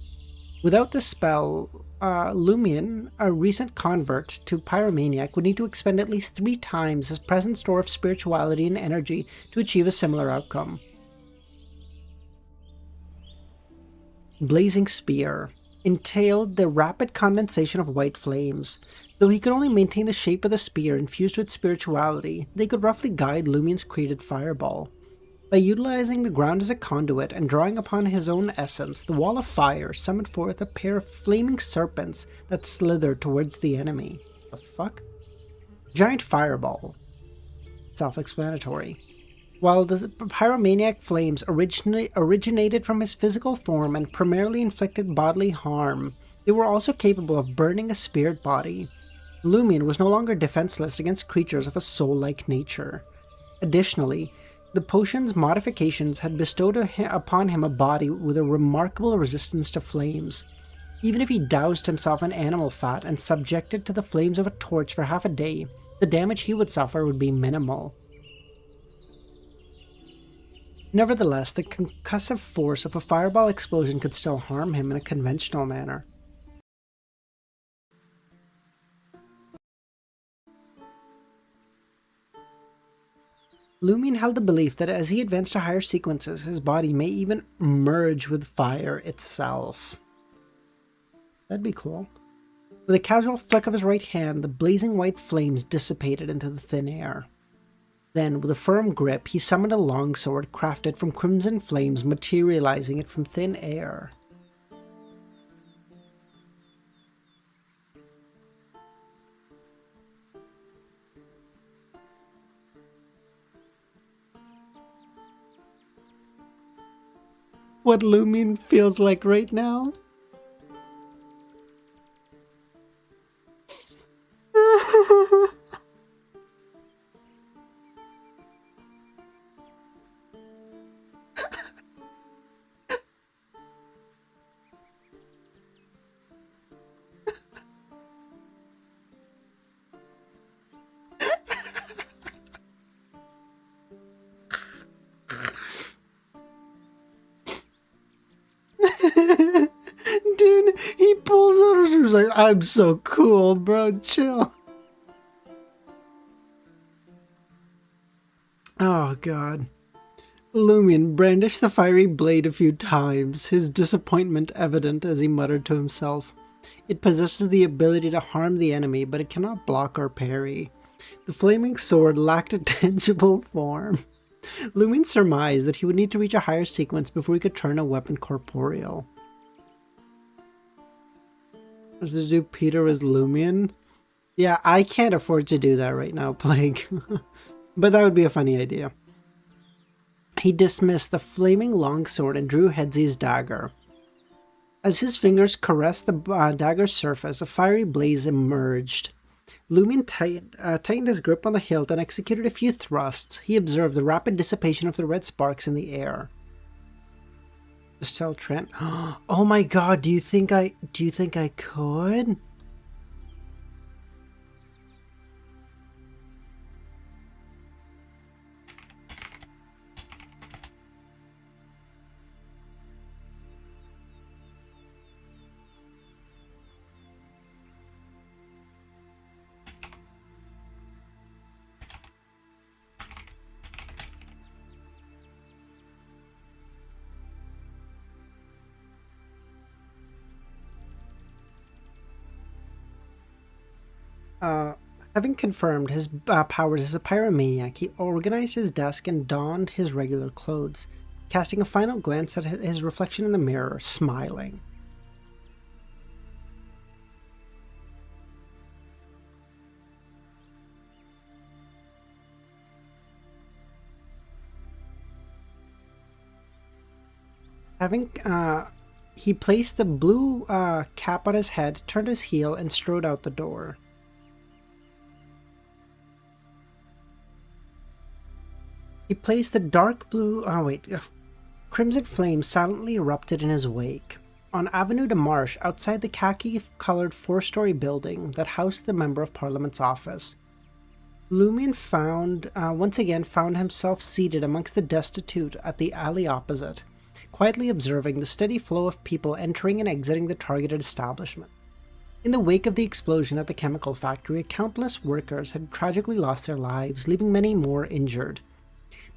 Without this spell, Lumion, a recent convert to Pyromaniac, would need to expend at least 3 times his present store of spirituality and energy to achieve a similar outcome. Blazing Spear entailed the rapid condensation of white flames. Though he could only maintain the shape of the spear infused with spirituality, they could roughly guide Lumien's created fireball. By utilizing the ground as a conduit and drawing upon his own essence, the wall of fire summoned forth a pair of flaming serpents that slithered towards the enemy. The fuck? Giant fireball. Self-explanatory. While the pyromaniac flames originated from his physical form and primarily inflicted bodily harm, they were also capable of burning a spirit body. Lumien was no longer defenseless against creatures of a soul-like nature. Additionally, the potion's modifications had bestowed upon him a body with a remarkable resistance to flames. Even if he doused himself in animal fat and subjected to the flames of a torch for half a day, the damage he would suffer would be minimal. Nevertheless, the concussive force of a fireball explosion could still harm him in a conventional manner. Lumien held the belief that as he advanced to higher sequences, his body may even merge with fire itself. That'd be cool. With a casual flick of his right hand, the blazing white flames dissipated into the thin air. Then, with a firm grip, he summoned a longsword crafted from crimson flames, materializing it from thin air. What Lumien feels like right now? Dude, he pulls out his shoes like, I'm so cool, bro, chill. Oh god. Lumien brandished the fiery blade a few times, his disappointment evident as he muttered to himself. It possesses the ability to harm the enemy, but it cannot block or parry. The flaming sword lacked a tangible form. Lumien surmised that he would need to reach a higher sequence before he could turn a weapon corporeal. To do Peter as Lumien? Yeah, I can't afford to do that right now, Plague. But that would be a funny idea. He dismissed the flaming longsword and drew Hedzy's dagger. As his fingers caressed the dagger's surface, a fiery blaze emerged. Lumien tightened his grip on the hilt and executed a few thrusts. He observed the rapid dissipation of the red sparks in the air. Just tell Trent. Oh my god, do you think I could? Having confirmed his powers as a pyromaniac, he organized his desk and donned his regular clothes, casting a final glance at his reflection in the mirror, smiling. He placed the blue cap on his head, turned his heel, and strode out the door. He placed the dark blue... crimson flames silently erupted in his wake. On Avenue de Marche, outside the khaki-colored four-story building that housed the Member of Parliament's office, Lumien once again found himself seated amongst the destitute at the alley opposite, quietly observing the steady flow of people entering and exiting the targeted establishment. In the wake of the explosion at the chemical factory, countless workers had tragically lost their lives, leaving many more injured.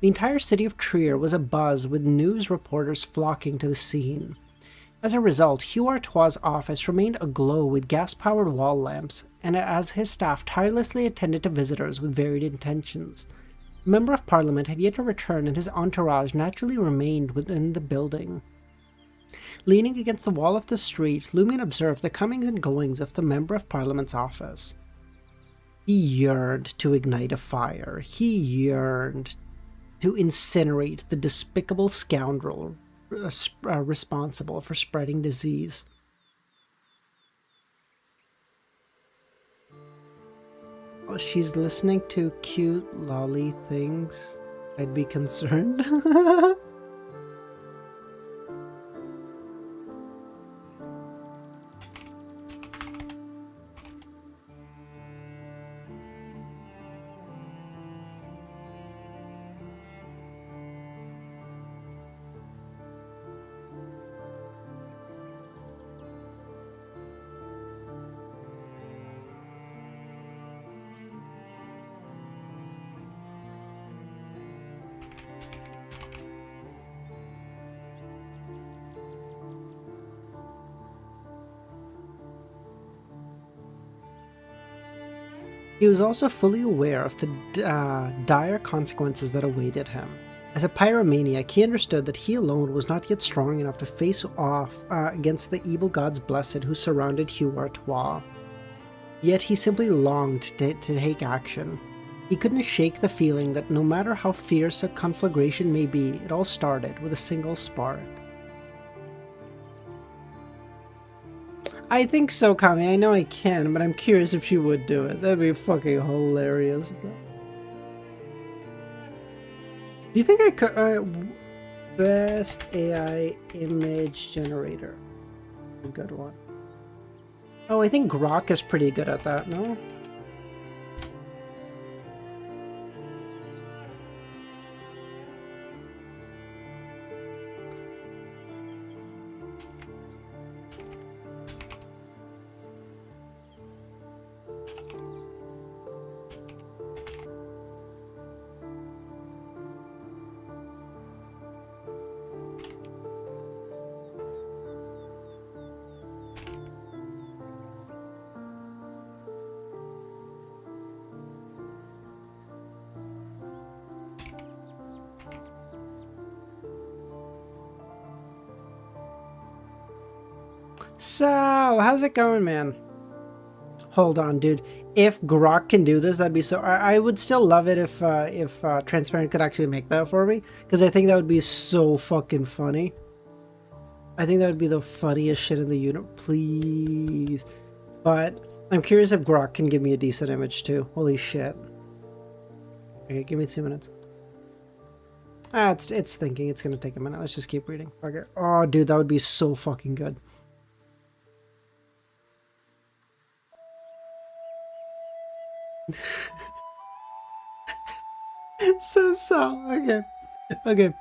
The entire city of Trier was abuzz with news reporters flocking to the scene. As a result, Hugh Artois' office remained aglow with gas-powered wall lamps, and as his staff tirelessly attended to visitors with varied intentions. The Member of Parliament had yet to return, and his entourage naturally remained within the building. Leaning against the wall of the street, Lumion observed the comings and goings of the Member of Parliament's office. He yearned to ignite a fire. He yearned to incinerate the despicable scoundrel responsible for spreading disease. Oh, she's listening to cute lolly things. I'd be concerned. He was also fully aware of the dire consequences that awaited him. As a pyromaniac, he understood that he alone was not yet strong enough to face off against the evil gods blessed who surrounded Hugh Artois. Yet he simply longed to take action. He couldn't shake the feeling that no matter how fierce a conflagration may be, it all started with a single spark. I think so, Kami. I know I can, but I'm curious if she would do it. That'd be fucking hilarious. Do you think I could... best AI image generator. A good one. Oh, I think Grok is pretty good at that, no? Sal, how's it going, man? Hold on, dude. If Grok can do this, that'd be so... I would still love it if Transparent could actually make that for me, because I think that would be so fucking funny. I think that would be the funniest shit in the universe. Please. But I'm curious if Grok can give me a decent image, too. Holy shit. Okay, give me 2 minutes. It's thinking. It's gonna take a minute. Let's just keep reading. Okay. Oh, dude, that would be so fucking good. Okay.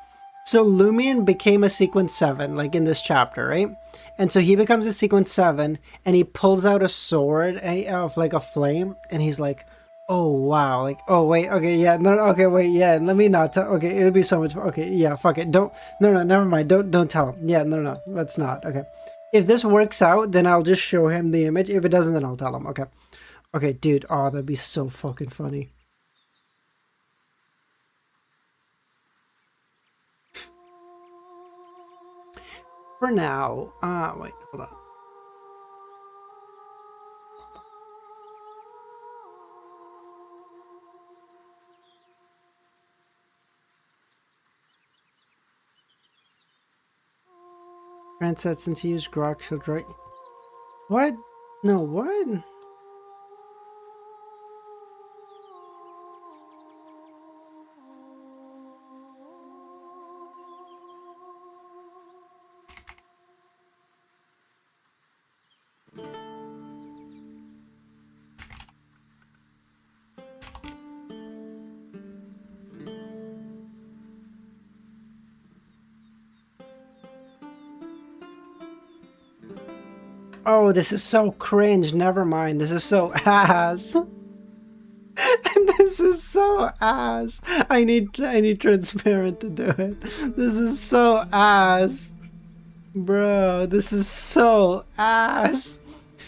So Lumion became a sequence 7, like in this chapter, right? And so he becomes a sequence 7, and he pulls out a sword of like a flame, and he's like, oh wow, like, oh wait, okay, yeah, no, okay, wait, yeah, let me not tell. Okay, it would be so much. Okay, yeah, fuck it, no, never mind, don't tell him. Yeah, no, let's not. Okay, if this works out, then I'll just show him the image. If it doesn't, then I'll tell him. Okay, dude, oh, that'd be so fucking funny. For now, wait, hold on. Grant said since he used Grok, she'll draw... What? No, what? Oh, this is so cringe. Never mind. This is so ass. This is so ass. I need Transparent to do it. This is so ass. Bro, this is so ass.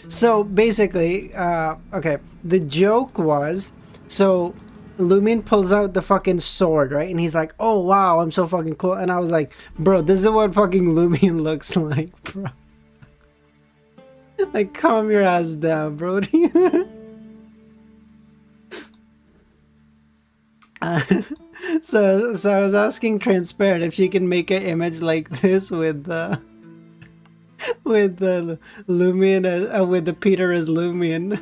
So basically, okay, the joke was, so Lumion pulls out the fucking sword, right? And he's like, oh wow, I'm so fucking cool. And I was like, bro, this is what fucking Lumion looks like, bro. Like, calm your ass down, bro. So I was asking Transparent if she can make an image like this with the Lumion with the Peter as Lumion.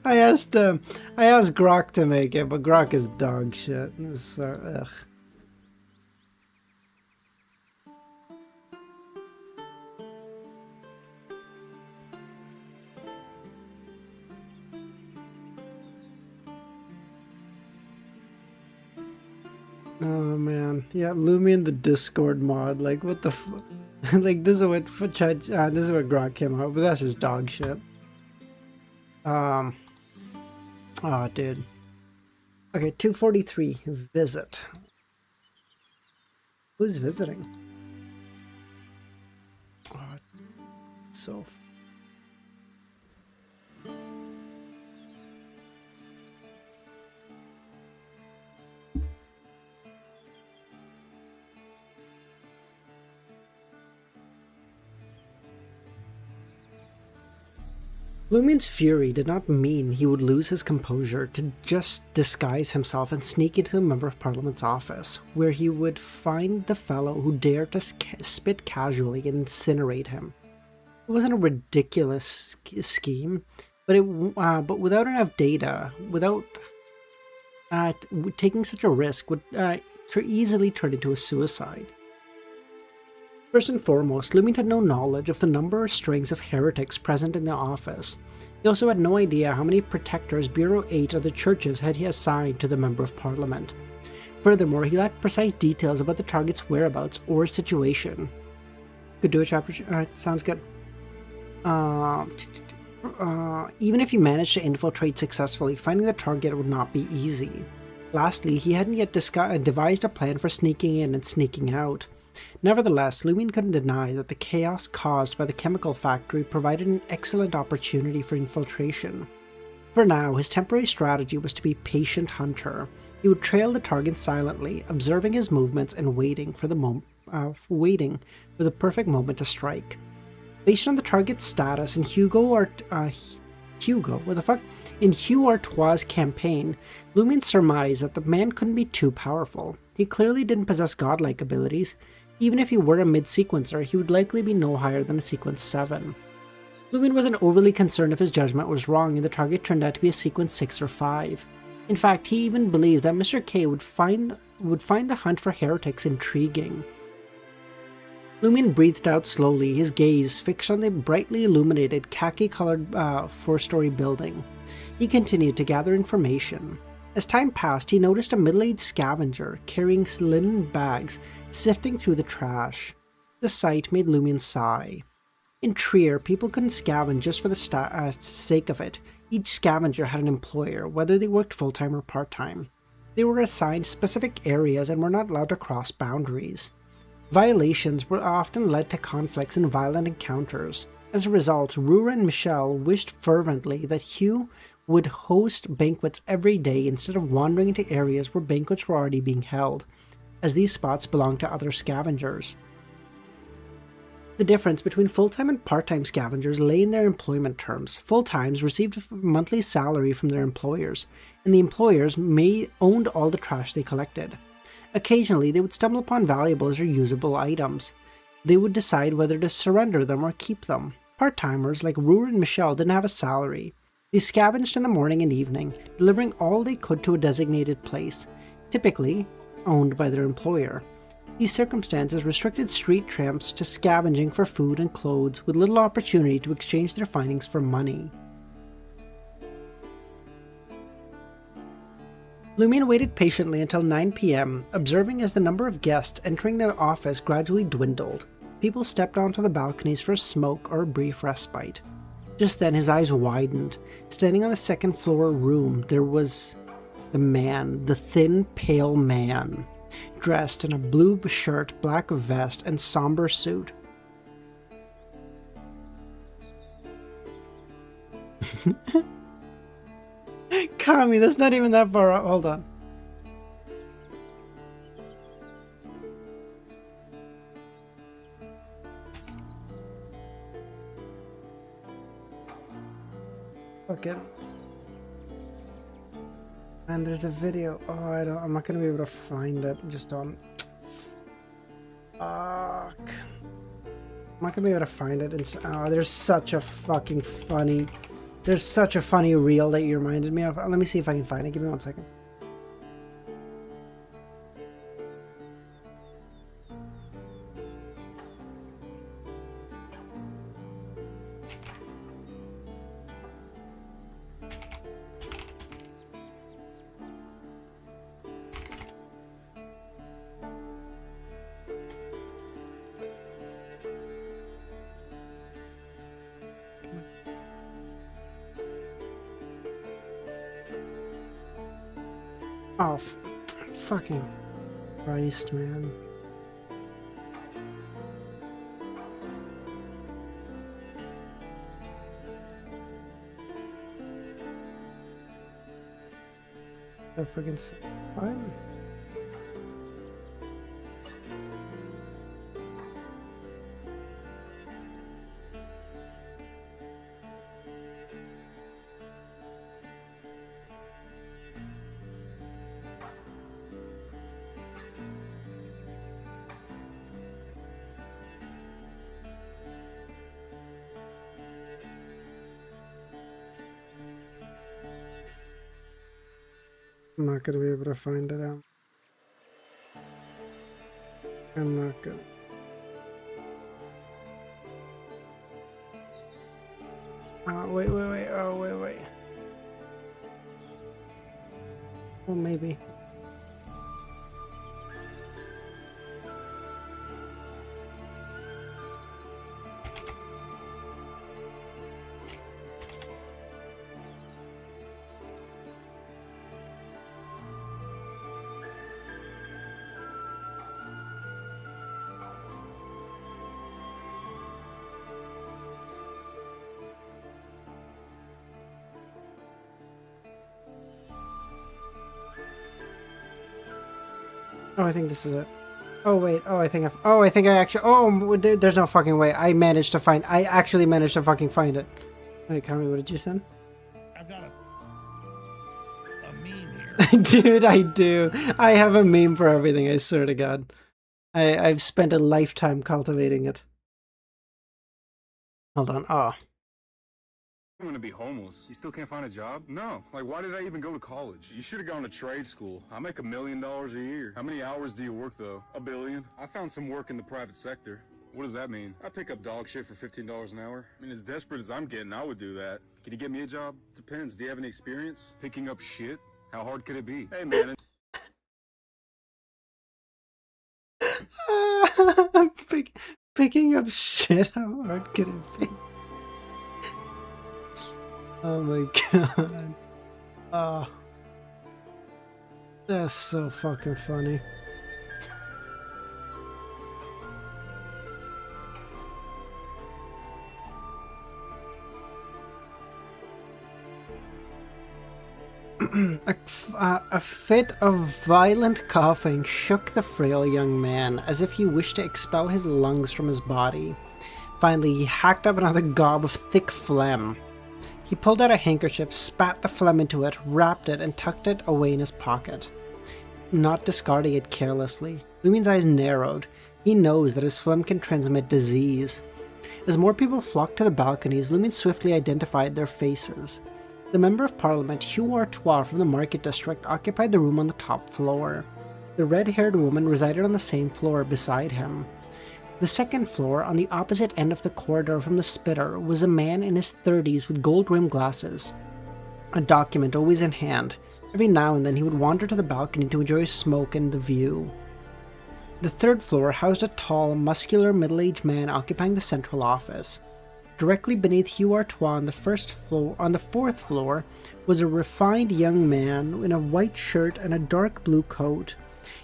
I asked Grok to make it, but Grok is dog shit. So, ugh. Oh man, yeah, Lumion the Discord mod. Like, what the like, this is what this is what Grok came out, but that's just dog shit. Oh, dude. Okay, 243. Visit. Who's visiting? Oh, so. Lumion's fury did not mean he would lose his composure to just disguise himself and sneak into a member of Parliament's office, where he would find the fellow who dared to spit casually and incinerate him. It wasn't a ridiculous scheme, but without enough data, without taking such a risk, would easily turn into a suicide. First and foremost, Lumion had no knowledge of the number or strings of heretics present in the office. He also had no idea how many protectors Bureau 8 of the churches had he assigned to the Member of Parliament. Furthermore, he lacked precise details about the target's whereabouts or situation. Could do a chapter, sounds good. Even if he managed to infiltrate successfully, finding the target would not be easy. Lastly, he hadn't yet devised a plan for sneaking in and sneaking out. Nevertheless, Lumion couldn't deny that the chaos caused by the chemical factory provided an excellent opportunity for infiltration. For now, his temporary strategy was to be patient hunter. He would trail the target silently, observing his movements and waiting for the perfect moment to strike. Based on the target's status in Hugh Artois' campaign, Lumion surmised that the man couldn't be too powerful. He clearly didn't possess godlike abilities. Even if he were a mid-sequencer, he would likely be no higher than a sequence 7. Lumion wasn't overly concerned if his judgment was wrong and the target turned out to be a sequence 6 or 5. In fact, he even believed that Mr. K would find the hunt for heretics intriguing. Lumion breathed out slowly, his gaze fixed on the brightly illuminated, khaki-colored 4-story building. He continued to gather information. As time passed, he noticed a middle-aged scavenger carrying linen bags sifting through the trash. The sight made Lumion sigh. In Trier, people couldn't scavenge just for the sake of it. Each scavenger had an employer, whether they worked full-time or part-time. They were assigned specific areas and were not allowed to cross boundaries. Violations were often led to conflicts and violent encounters. As a result, Rura and Michelle wished fervently that Hugh would host banquets every day instead of wandering into areas where banquets were already being held, as these spots belonged to other scavengers. The difference between full-time and part-time scavengers lay in their employment terms. Full-times received a monthly salary from their employers, and the employers owned all the trash they collected. Occasionally, they would stumble upon valuables or usable items. They would decide whether to surrender them or keep them. Part-timers like Rura and Michelle didn't have a salary. They scavenged in the morning and evening, delivering all they could to a designated place, typically owned by their employer. These circumstances restricted street tramps to scavenging for food and clothes with little opportunity to exchange their findings for money. Lumion waited patiently until 9 p.m., observing as the number of guests entering the office gradually dwindled. People stepped onto the balconies for a smoke or a brief respite. Just then his eyes widened. Standing on the second floor room, there was the man, the thin, pale man. dressed in a blue shirt, black vest, and somber suit. Kami, that's not even that far out. Hold on. Okay. And there's a video. Oh, I'm not gonna be able to find it. Just don't. Fuck. I'm not gonna be able to find it. There's such a fucking funny. There's such a funny reel that you reminded me of. Let me see if I can find it. Give me 1 second. Oh, fucking Christ, man. I freaking fine. I'm not gonna be able to find it out. I'm not gonna. Wait. Oh, wait. Well, maybe. Oh, I think this is it. Oh, wait. Oh, I think I actually... Oh, there's no fucking way. I actually managed to fucking find it. Wait, Kami, what did you send? I've got a meme here. Dude, I do. I have a meme for everything, I swear to God. I've spent a lifetime cultivating it. Hold on. Oh. I'm gonna be homeless. You still can't find a job? No. Like, why did I even go to college? You should have gone to trade school. I make $1 million a year. How many hours do you work, though? 1 billion. I found some work in the private sector. What does that mean? I pick up dog shit for $15 an hour. I mean, as desperate as I'm getting, I would do that. Can you get me a job? Depends. Do you have any experience? Picking up shit? How hard could it be? Hey, man. Picking up shit, how hard could it be? Oh my God. Oh. That's so fucking funny. A fit of violent coughing shook the frail young man as if he wished to expel his lungs from his body. Finally, he hacked up another gob of thick phlegm. He pulled out a handkerchief, spat the phlegm into it, wrapped it, and tucked it away in his pocket. Not discarding it carelessly, Lumine's eyes narrowed. He knows that his phlegm can transmit disease. As more people flocked to the balconies, Lumine swiftly identified their faces. The Member of Parliament, Hugh Artois from the Market District, occupied the room on the top floor. The red-haired woman resided on the same floor beside him. The second floor, on the opposite end of the corridor from the spitter, was a man in his 30s with gold-rimmed glasses, a document always in hand. Every now and then he would wander to the balcony to enjoy a smoke and the view. The third floor housed a tall, muscular, middle-aged man occupying the central office. Directly beneath Hugh Artois on the fourth floor, was a refined young man in a white shirt and a dark blue coat.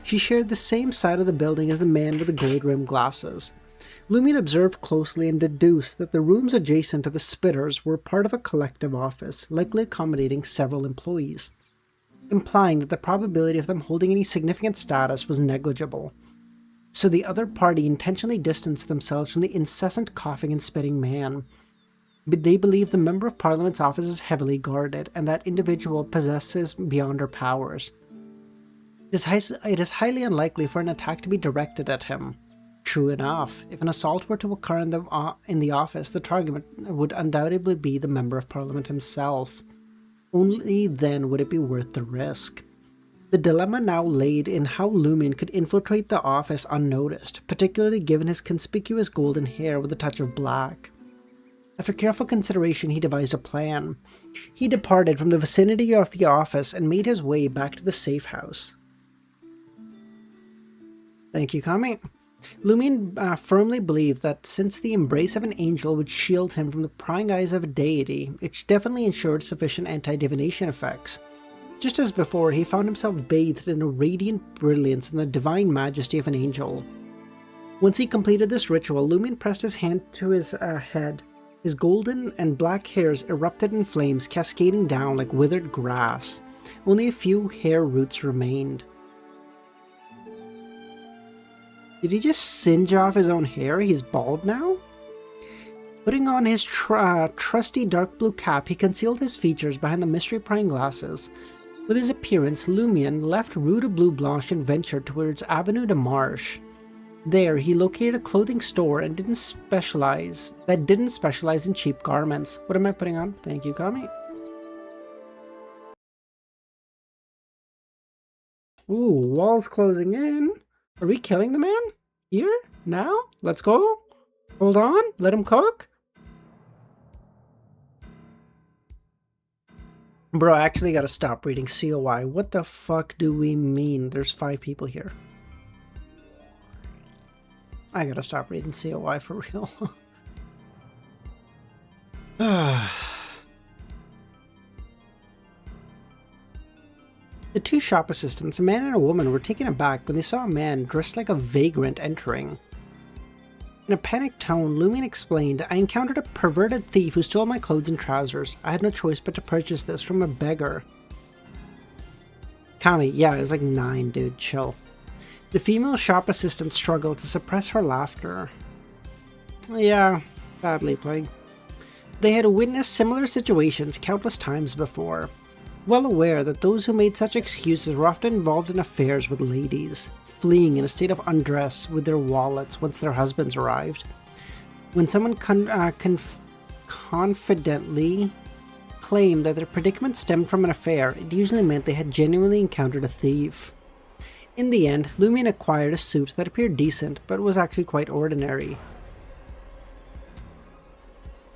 She shared the same side of the building as the man with the gold-rimmed glasses. Lumion observed closely and deduced that the rooms adjacent to the spitters were part of a collective office, likely accommodating several employees, implying that the probability of them holding any significant status was negligible. So the other party intentionally distanced themselves from the incessant coughing and spitting man. But they believe the Member of Parliament's office is heavily guarded, and that individual possesses beyond her powers. It is highly unlikely for an attack to be directed at him. True enough, if an assault were to occur in the office, the target would undoubtedly be the Member of Parliament himself. Only then would it be worth the risk. The dilemma now laid in how Lumion could infiltrate the office unnoticed, particularly given his conspicuous golden hair with a touch of black. After careful consideration, he devised a plan. He departed from the vicinity of the office and made his way back to the safe house. Thank you, Kami. Lumion firmly believed that since the embrace of an angel would shield him from the prying eyes of a deity, it definitely ensured sufficient anti-divination effects. Just as before, he found himself bathed in a radiant brilliance and the divine majesty of an angel. Once he completed this ritual, Lumion pressed his hand to his head. His golden and black hairs erupted in flames, cascading down like withered grass. Only a few hair roots remained. Did he just singe off his own hair? He's bald now? Putting on his trusty dark blue cap, he concealed his features behind the mystery-prying glasses. With his appearance, Lumion left Rue de Bleu Blanche and ventured towards Avenue de Marche. There, he located a clothing store and didn't specialize in cheap garments. What am I putting on? Thank you, Kami. Ooh, walls closing in. Are we killing the man? Here? Now? Let's go? Hold on? Let him cook? Bro, I actually gotta stop reading COI. What the fuck do we mean? There's 5 people here. I gotta stop reading COI for real. The 2 shop assistants, a man and a woman, were taken aback when they saw a man dressed like a vagrant entering. In a panicked tone, Lumion explained, "I encountered a perverted thief who stole my clothes and trousers. I had no choice but to purchase this from a beggar." Kami, yeah, it was like 9, dude, chill. The female shop assistant struggled to suppress her laughter. Yeah, badly played. They had witnessed similar situations countless times before, well aware that those who made such excuses were often involved in affairs with ladies, fleeing in a state of undress with their wallets once their husbands arrived. When someone confidently claimed that their predicament stemmed from an affair, it usually meant they had genuinely encountered a thief. In the end, Lumion acquired a suit that appeared decent, but was actually quite ordinary.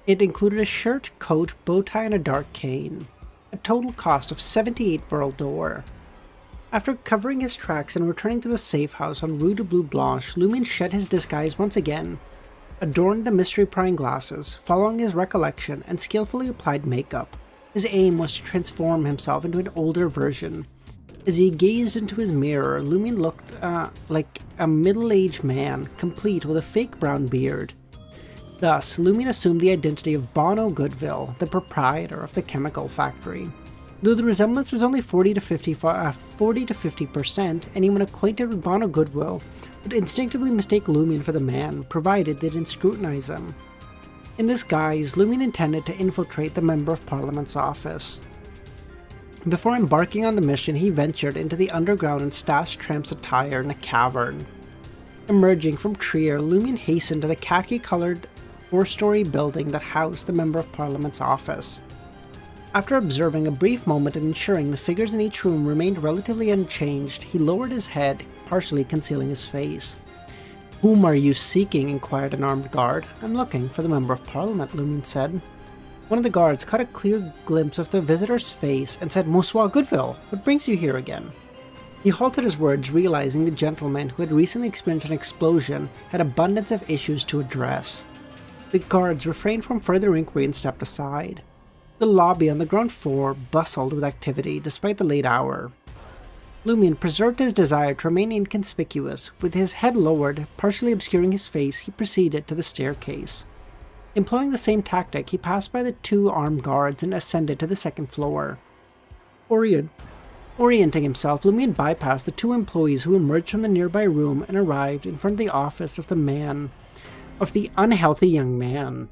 It included a shirt, coat, bow tie, and a dark cane. A total cost of 78 Verl d'Or. After covering his tracks and returning to the safe house on Rue de Bleu Blanche, Lumion shed his disguise once again, adorned the mystery-prying glasses, following his recollection, and skillfully applied makeup. His aim was to transform himself into an older version. As he gazed into his mirror, Lumion looked like a middle-aged man, complete with a fake brown beard. Thus, Lumion assumed the identity of Bono Goodville, the proprietor of the chemical factory. Though the resemblance was only 40 to 50%, anyone acquainted with Bono Goodville would instinctively mistake Lumion for the man, provided they didn't scrutinize him. In this guise, Lumion intended to infiltrate the Member of Parliament's office. Before embarking on the mission, he ventured into the underground and stashed Tramp's attire in a cavern. Emerging from Trier, Lumion hastened to the khaki-colored 4-story building that housed the Member of Parliament's office. After observing a brief moment and ensuring the figures in each room remained relatively unchanged, he lowered his head, partially concealing his face. "Whom are you seeking?" inquired an armed guard. "I'm looking for the Member of Parliament," Lumion said. One of the guards caught a clear glimpse of the visitor's face and said, "Monsieur Goodville, what brings you here again?" He halted his words, realizing the gentleman who had recently experienced an explosion had abundance of issues to address. The guards refrained from further inquiry and stepped aside. The lobby on the ground floor bustled with activity despite the late hour. Lumion preserved his desire to remain inconspicuous. With his head lowered, partially obscuring his face, he proceeded to the staircase. Employing the same tactic, he passed by the 2 armed guards and ascended to the 2nd floor. Orienting himself, Lumion bypassed the 2 employees who emerged from the nearby room and arrived in front of the office of the unhealthy young man.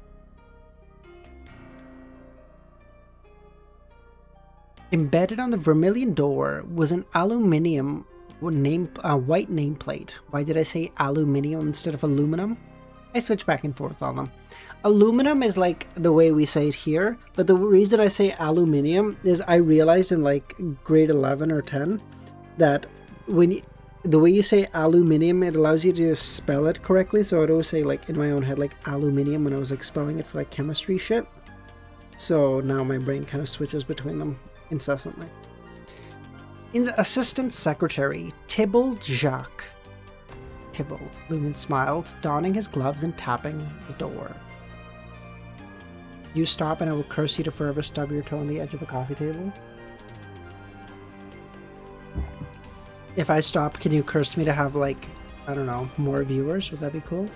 Embedded on the vermilion door was an aluminium white nameplate. Why did I say aluminium instead of aluminum? I switch back and forth on them. Aluminum is like the way we say it here, but the reason I say aluminium is I realized in like grade 11 or 10 that the way you say aluminium, it allows you to spell it correctly. So I'd always say like in my own head like aluminium when I was like spelling it for like chemistry shit. So now my brain kind of switches between them incessantly. Assistant Secretary Tybalt Jacques. Tybalt. Lumion smiled, donning his gloves and tapping the door. You stop and I will curse you to forever stub your toe on the edge of a coffee table. If I stop, can you curse me to have like, I don't know, more viewers? Would that be cool?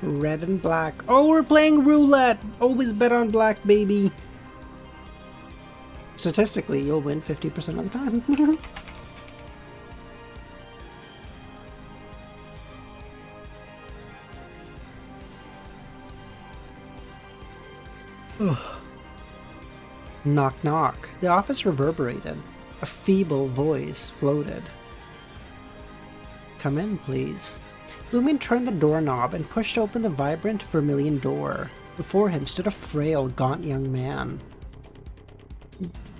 Red and black. Oh, we're playing roulette! Always bet on black, baby! Statistically, you'll win 50% of the time. Knock knock. The office reverberated. A feeble voice floated. Come in, please. Lumion turned the doorknob and pushed open the vibrant vermilion door. Before him stood a frail, gaunt young man.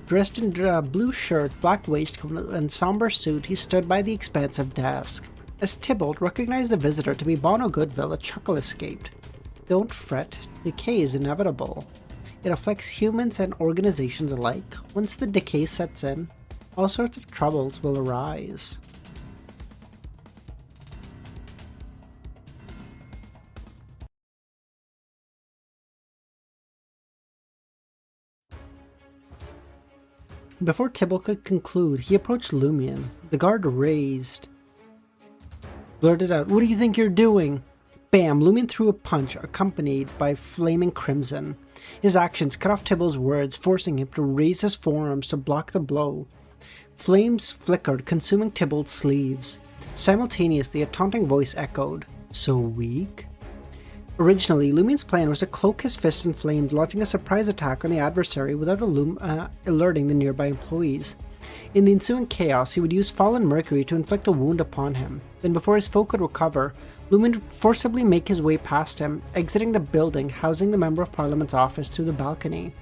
Dressed in a blue shirt, black waistcoat, and somber suit, he stood by the expansive desk. As Tybalt recognized the visitor to be Bono Goodville, a chuckle escaped. Don't fret, decay is inevitable. It afflicts humans and organizations alike. Once the decay sets in, all sorts of troubles will arise. Before Tybalt could conclude, he approached Lumion. The guard blurted out, "What do you think you're doing?" Bam! Lumion threw a punch, accompanied by flaming crimson. His actions cut off Tybalt's words, forcing him to raise his forearms to block the blow. Flames flickered, consuming Tybalt's sleeves. Simultaneously, a taunting voice echoed, "So weak?" Originally, Lumion's plan was to cloak his fist in flames, launching a surprise attack on the adversary without alerting the nearby employees. In the ensuing chaos, he would use fallen mercury to inflict a wound upon him. Then, before his foe could recover, Lumion would forcibly make his way past him, exiting the building housing the Member of Parliament's office through the balcony.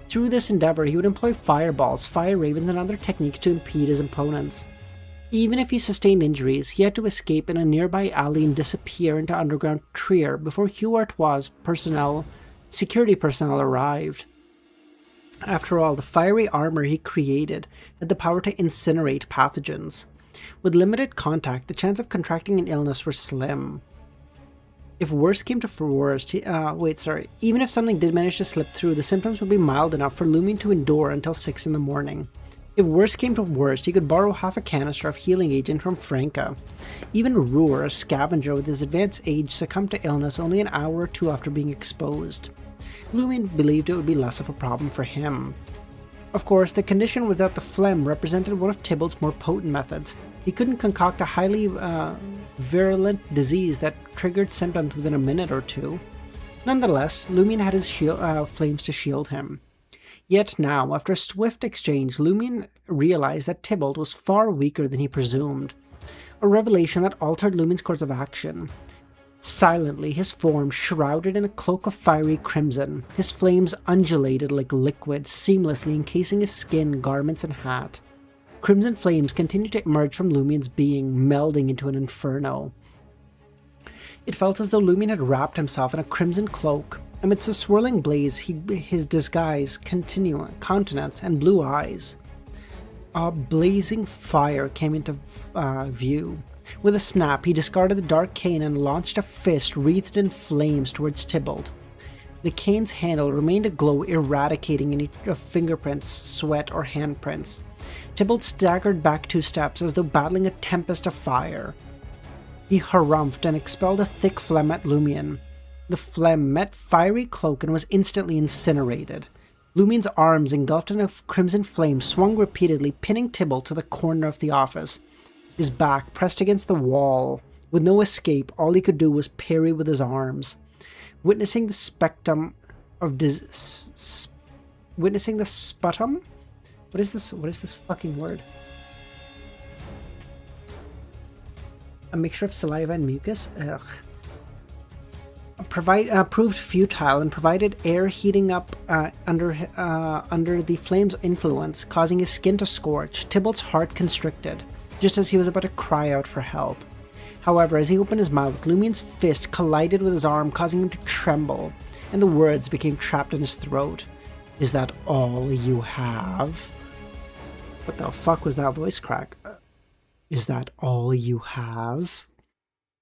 Through this endeavor, he would employ fireballs, fire ravens, and other techniques to impede his opponents. Even if he sustained injuries, he had to escape in a nearby alley and disappear into underground Trier before Hugh Artois' security personnel arrived. After all, the fiery armor he created had the power to incinerate pathogens. With limited contact, the chance of contracting an illness were slim. If worse came to worst, even if something did manage to slip through, the symptoms would be mild enough for Lumion to endure until 6 in the morning. If worse came to worst, he could borrow half a canister of healing agent from Franca. Even Ruhr, a scavenger with his advanced age, succumbed to illness only an hour or two after being exposed. Lumion believed it would be less of a problem for him. Of course, the condition was that the phlegm represented one of Tybalt's more potent methods. He couldn't concoct a highly virulent disease that triggered symptoms within a minute or two. Nonetheless, Lumion had his flames to shield him. Yet now, after a swift exchange, Lumion realized that Tybalt was far weaker than he presumed. A revelation that altered Lumion's course of action. Silently, his form shrouded in a cloak of fiery crimson, his flames undulated like liquid, seamlessly encasing his skin, garments, and hat. Crimson flames continued to emerge from Lumion's being, melding into an inferno. It felt as though Lumion had wrapped himself in a crimson cloak, Amidst the swirling blaze, his disguise, countenance, and blue eyes. A blazing fire came into view. With a snap, he discarded the dark cane and launched a fist wreathed in flames towards Tybalt. The cane's handle remained aglow, eradicating any fingerprints, sweat, or handprints. Tybalt staggered back 2 steps as though battling a tempest of fire. He harumphed and expelled a thick phlegm at Lumion. The phlegm met fiery cloak and was instantly incinerated. Lumion's arms, engulfed in a crimson flame, swung repeatedly, pinning Tybalt to the corner of the office. His back pressed against the wall. With no escape, all he could do was parry with his arms. Witnessing the spectrum of witnessing the sputum? What is this? What is this fucking word? A mixture of saliva and mucus? Ugh. Proved futile and provided air heating up under the flame's influence, causing his skin to scorch. Tybalt's heart constricted, just as he was about to cry out for help. However, as he opened his mouth, Lumion's fist collided with his arm, causing him to tremble, and the words became trapped in his throat. Is that all you have? What the fuck was that voice crack? Is that all you have?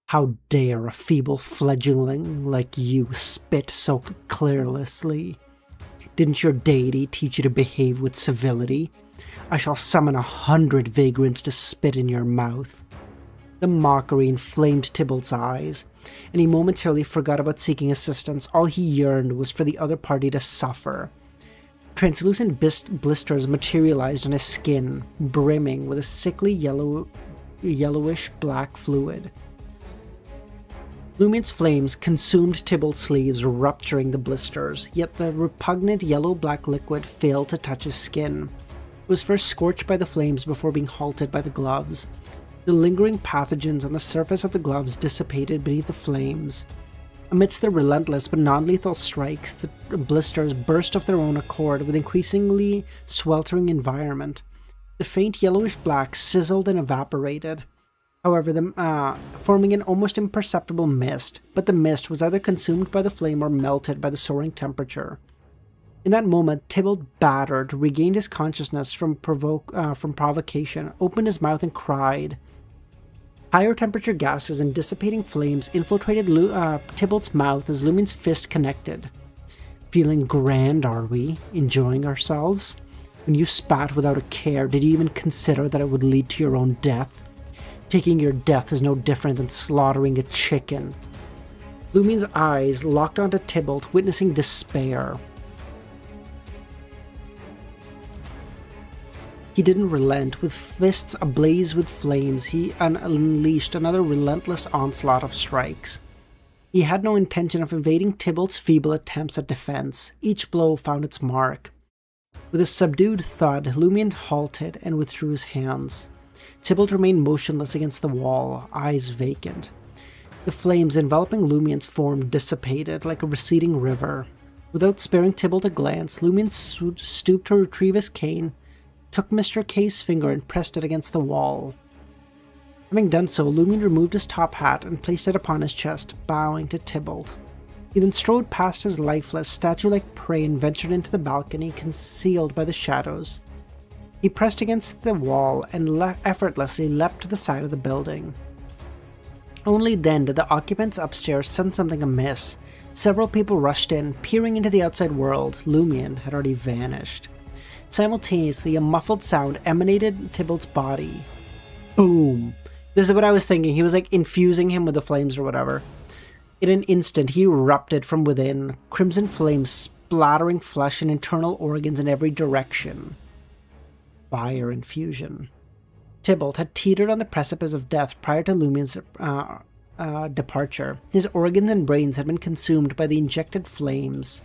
How dare a feeble fledgling like you spit so carelessly? Didn't your deity teach you to behave with civility? I shall summon 100 vagrants to spit in your mouth. The mockery inflamed Tybalt's eyes, and he momentarily forgot about seeking assistance. All he yearned was for the other party to suffer. Translucent blisters materialized on his skin, brimming with a sickly yellowish black fluid. Lumion's flames consumed Tybalt's sleeves, rupturing the blisters, yet the repugnant yellow-black liquid failed to touch his skin. It was first scorched by the flames before being halted by the gloves. The lingering pathogens on the surface of the gloves dissipated beneath the flames. Amidst the relentless but non-lethal strikes, the blisters burst of their own accord with increasingly sweltering environment. The faint yellowish-black sizzled and evaporated, however, forming an almost imperceptible mist, but the mist was either consumed by the flame or melted by the soaring temperature. In that moment, Tybalt, battered, regained his consciousness from provocation, opened his mouth and cried. Higher temperature gases and dissipating flames infiltrated Tybalt's mouth as Lumion's fist connected. Feeling grand, are we? Enjoying ourselves? When you spat without a care, did you even consider that it would lead to your own death? Taking your death is no different than slaughtering a chicken. Lumion's eyes locked onto Tybalt, witnessing despair. He didn't relent. With fists ablaze with flames, he unleashed another relentless onslaught of strikes. He had no intention of evading Tybalt's feeble attempts at defense. Each blow found its mark. With a subdued thud, Lumion halted and withdrew his hands. Tybalt remained motionless against the wall, eyes vacant. The flames enveloping Lumion's form dissipated like a receding river. Without sparing Tybalt a glance, Lumion stooped to retrieve his cane, took Mr. K's finger and pressed it against the wall. Having done so, Lumion removed his top hat and placed it upon his chest, bowing to Tybalt. He then strode past his lifeless, statue-like prey and ventured into the balcony, concealed by the shadows. He pressed against the wall and effortlessly leapt to the side of the building. Only then did the occupants upstairs sense something amiss. Several people rushed in, peering into the outside world. Lumion had already vanished. Simultaneously, a muffled sound emanated Tybalt's body. Boom! This is what I was thinking. He was like infusing him with the flames or whatever. In an instant, he erupted from within, crimson flames splattering flesh and internal organs in every direction. Fire infusion. Tybalt had teetered on the precipice of death prior to Lumion's departure. His organs and brains had been consumed by the injected flames.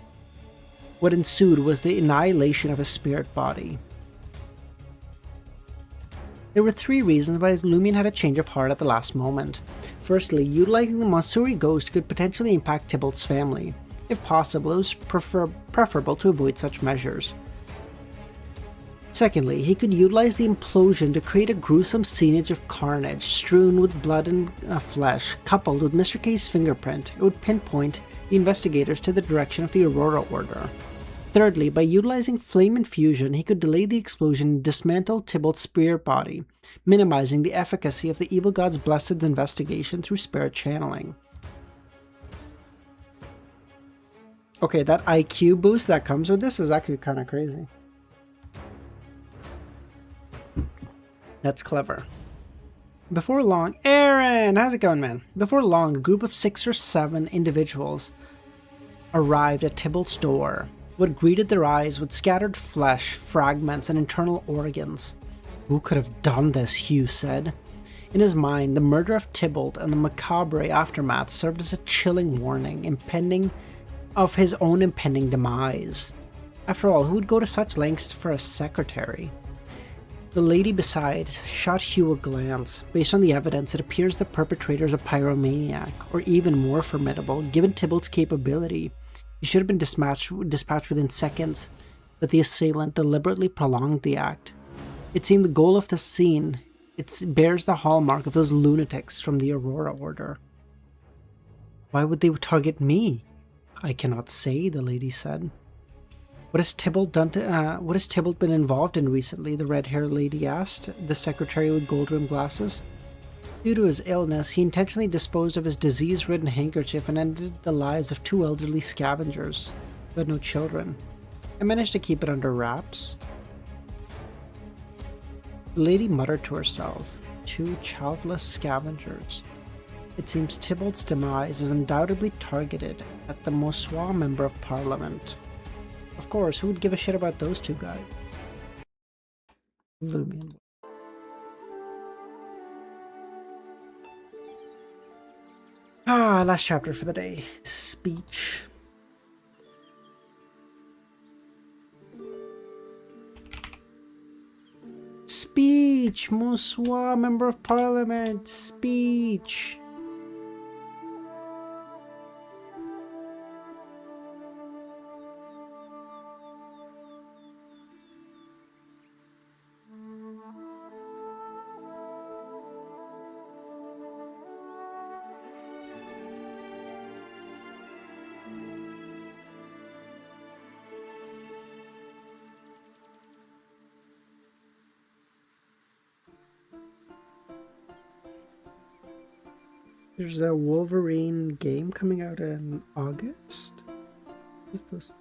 What ensued was the annihilation of his spirit body. There were 3 reasons why Lumion had a change of heart at the last moment. Firstly, utilizing the Mansuri ghost could potentially impact Tybalt's family. If possible, it was preferable to avoid such measures. Secondly, he could utilize the implosion to create a gruesome scenage of carnage strewn with blood and flesh. Coupled with Mr. K's fingerprint, it would pinpoint the investigators to the direction of the Aurora Order. Thirdly, by utilizing flame infusion, he could delay the explosion and dismantle Tybalt's spirit body, minimizing the efficacy of the evil god's blessed's investigation through spirit channeling. Okay, that IQ boost that comes with this is actually kind of crazy. That's clever. Before long, Aaron, how's it going, man? Before long, a group of 6 or 7 individuals arrived at Tybalt's door. What greeted their eyes with scattered flesh, fragments, and internal organs. Who could have done this, Hugh said. In his mind, the murder of Tybalt and the macabre aftermath served as a chilling warning, of his own impending demise. After all, who would go to such lengths for a secretary? The lady beside shot Hugh a glance. Based on the evidence, it appears the perpetrator is a pyromaniac, or even more formidable, given Tybalt's capability. He should have been dispatched within seconds, but the assailant deliberately prolonged the act. It seemed the goal of the scene, it bears the hallmark of those lunatics from the Aurora Order. Why would they target me? I cannot say, the lady said. What has Tybalt been involved in recently? The red-haired lady asked, the secretary with gold-rimmed glasses. Due to his illness, he intentionally disposed of his disease-ridden handkerchief and ended the lives of 2 elderly scavengers who had no children. I managed to keep it under wraps. The lady muttered to herself, 2 childless scavengers. It seems Tybalt's demise is undoubtedly targeted at the Moswa Member of Parliament. Of course, who would give a shit about those 2 guys? Lumion. Last chapter for the day. Speech. Speech! Moswa, Member of Parliament! Speech! There's a Wolverine game coming out in August? What's this?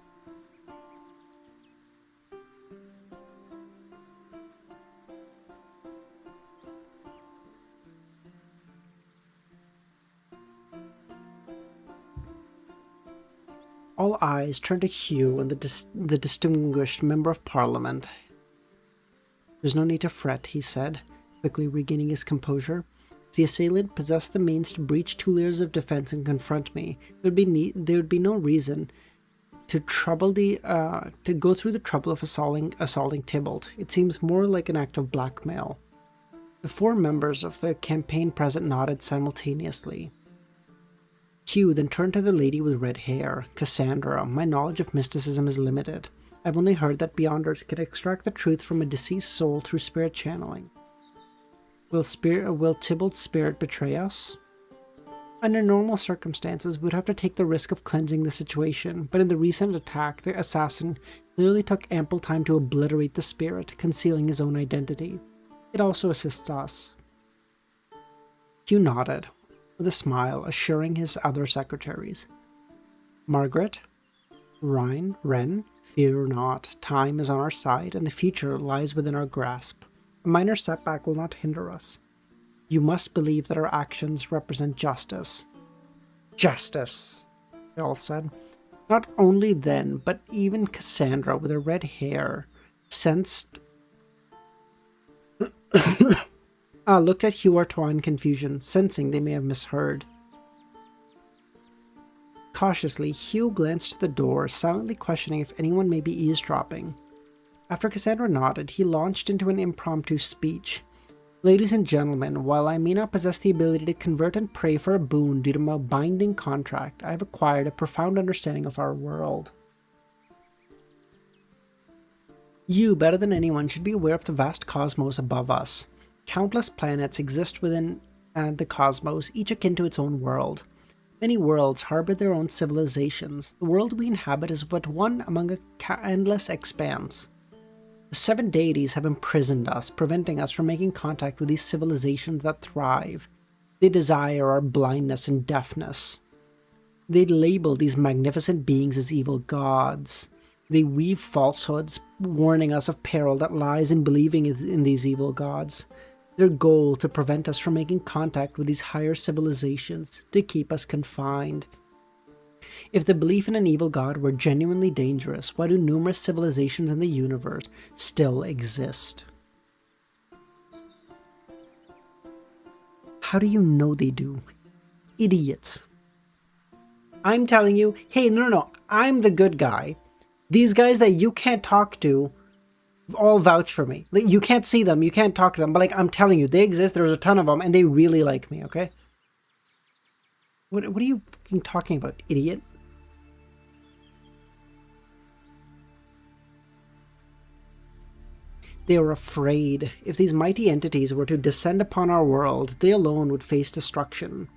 All eyes turned to Hugh and the distinguished Member of Parliament. There's no need to fret, he said, quickly regaining his composure. If the assailant possessed the means to breach 2 layers of defense and confront me, there would be no reason to go through the trouble of assaulting Tybalt. It seems more like an act of blackmail. The 4 members of the campaign present nodded simultaneously. Hugh then turned to the lady with red hair. Cassandra, my knowledge of mysticism is limited. I've only heard that Beyonders can extract the truth from a deceased soul through spirit channeling. Will Tybalt's spirit betray us? Under normal circumstances, we'd have to take the risk of cleansing the situation, but in the recent attack, the assassin clearly took ample time to obliterate the spirit, concealing his own identity. It also assists us. Hugh nodded, with a smile, assuring his other secretaries. Margaret, Ren, fear not. Time is on our side, and the future lies within our grasp. A minor setback will not hinder us. You must believe that our actions represent justice. Justice, they all said. Not only then, but even Cassandra, with her red hair, sensed... looked at Hugh Artois in confusion, sensing they may have misheard. Cautiously, Hugh glanced to the door, silently questioning if anyone may be eavesdropping. After Cassandra nodded, he launched into an impromptu speech. Ladies and gentlemen, while I may not possess the ability to convert and pray for a boon due to my binding contract, I have acquired a profound understanding of our world. You, better than anyone, should be aware of the vast cosmos above us. Countless planets exist within the cosmos, each akin to its own world. Many worlds harbor their own civilizations. The world we inhabit is but one among a endless expanse. The 7 deities have imprisoned us, preventing us from making contact with these civilizations that thrive. They desire our blindness and deafness. They label these magnificent beings as evil gods. They weave falsehoods, warning us of peril that lies in believing in these evil gods. Their goal to prevent us from making contact with these higher civilizations, to keep us confined. If the belief in an evil god were genuinely dangerous, why do numerous civilizations in the universe still exist? How do you know they do? Idiots. I'm telling you, hey, no, I'm the good guy. These guys that you can't talk to all vouch for me. Like, you can't see them, you can't talk to them, but like, I'm telling you, they exist, there's a ton of them, and they really like me, okay? What are you fucking talking about, idiot? They are afraid. If these mighty entities were to descend upon our world, they alone would face destruction.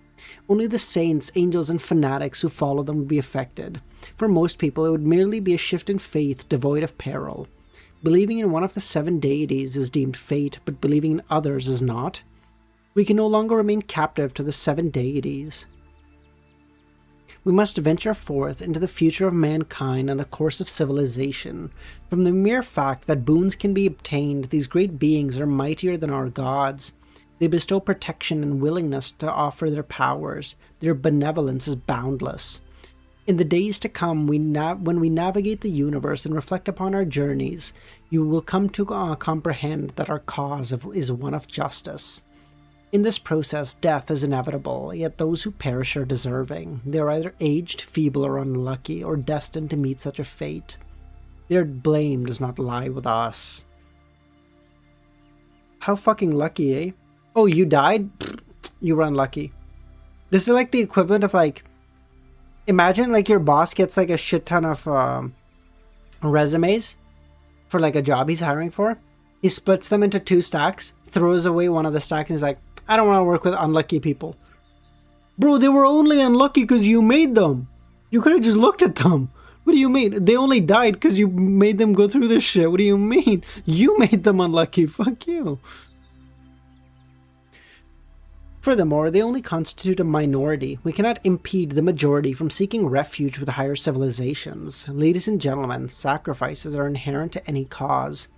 Only the saints, angels, and fanatics who follow them would be affected. For most people, it would merely be a shift in faith devoid of peril. Believing in one of the 7 deities is deemed fate, but believing in others is not. We can no longer remain captive to the 7 deities. We must venture forth into the future of mankind and the course of civilization. From the mere fact that boons can be obtained, these great beings are mightier than our gods. They bestow protection and willingness to offer their powers. Their benevolence is boundless. In the days to come, when we navigate the universe and reflect upon our journeys, you will come to comprehend that our cause is one of justice. In this process, death is inevitable, yet those who perish are deserving. They are either aged, feeble, or unlucky, or destined to meet such a fate. Their blame does not lie with us. How fucking lucky, eh? Oh, you died? You were unlucky. This is like the equivalent of like, imagine like your boss gets like a shit ton of resumes for like a job he's hiring for. He splits them into 2 stacks, throws away one of the stacks, and he's like, I don't want to work with unlucky people. Bro, they were only unlucky because you made them. You could have just looked at them. What do you mean? They only died because you made them go through this shit. What do you mean? You made them unlucky. Fuck you. Furthermore, they only constitute a minority. We cannot impede the majority from seeking refuge with higher civilizations. Ladies and gentlemen, sacrifices are inherent to any cause.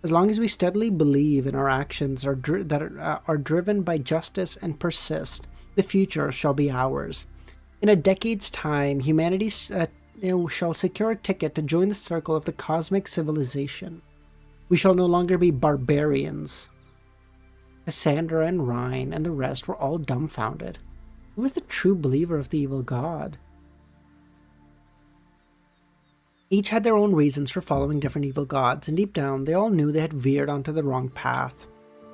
As long as we steadily believe in our actions are driven by justice and persist, the future shall be ours. In a decade's time, humanity shall secure a ticket to join the circle of the cosmic civilization. We shall no longer be barbarians. Cassandra and Rhine and the rest were all dumbfounded. Who was the true believer of the evil god? Each had their own reasons for following different evil gods, and deep down they all knew they had veered onto the wrong path.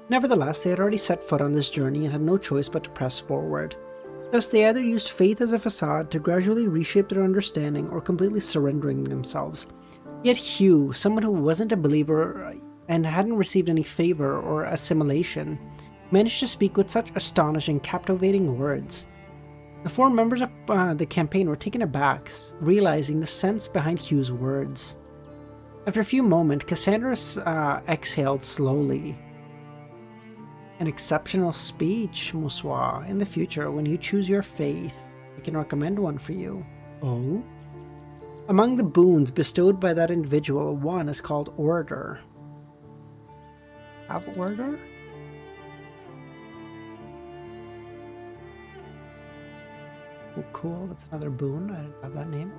Nevertheless, they had already set foot on this journey and had no choice but to press forward. Thus, they either used faith as a facade to gradually reshape their understanding or completely surrendering themselves. Yet Hugh, someone who wasn't a believer and hadn't received any favor or assimilation, managed to speak with such astonishing, captivating words. The 4 members of the campaign were taken aback, realizing the sense behind Hugh's words. After a few moments, Cassandra exhaled slowly. An exceptional speech, Monsieur. In the future, when you choose your faith, I can recommend one for you. Oh? Among the boons bestowed by that individual, one is called Order. Have Order? Oh, cool, that's another boon. I didn't have that name.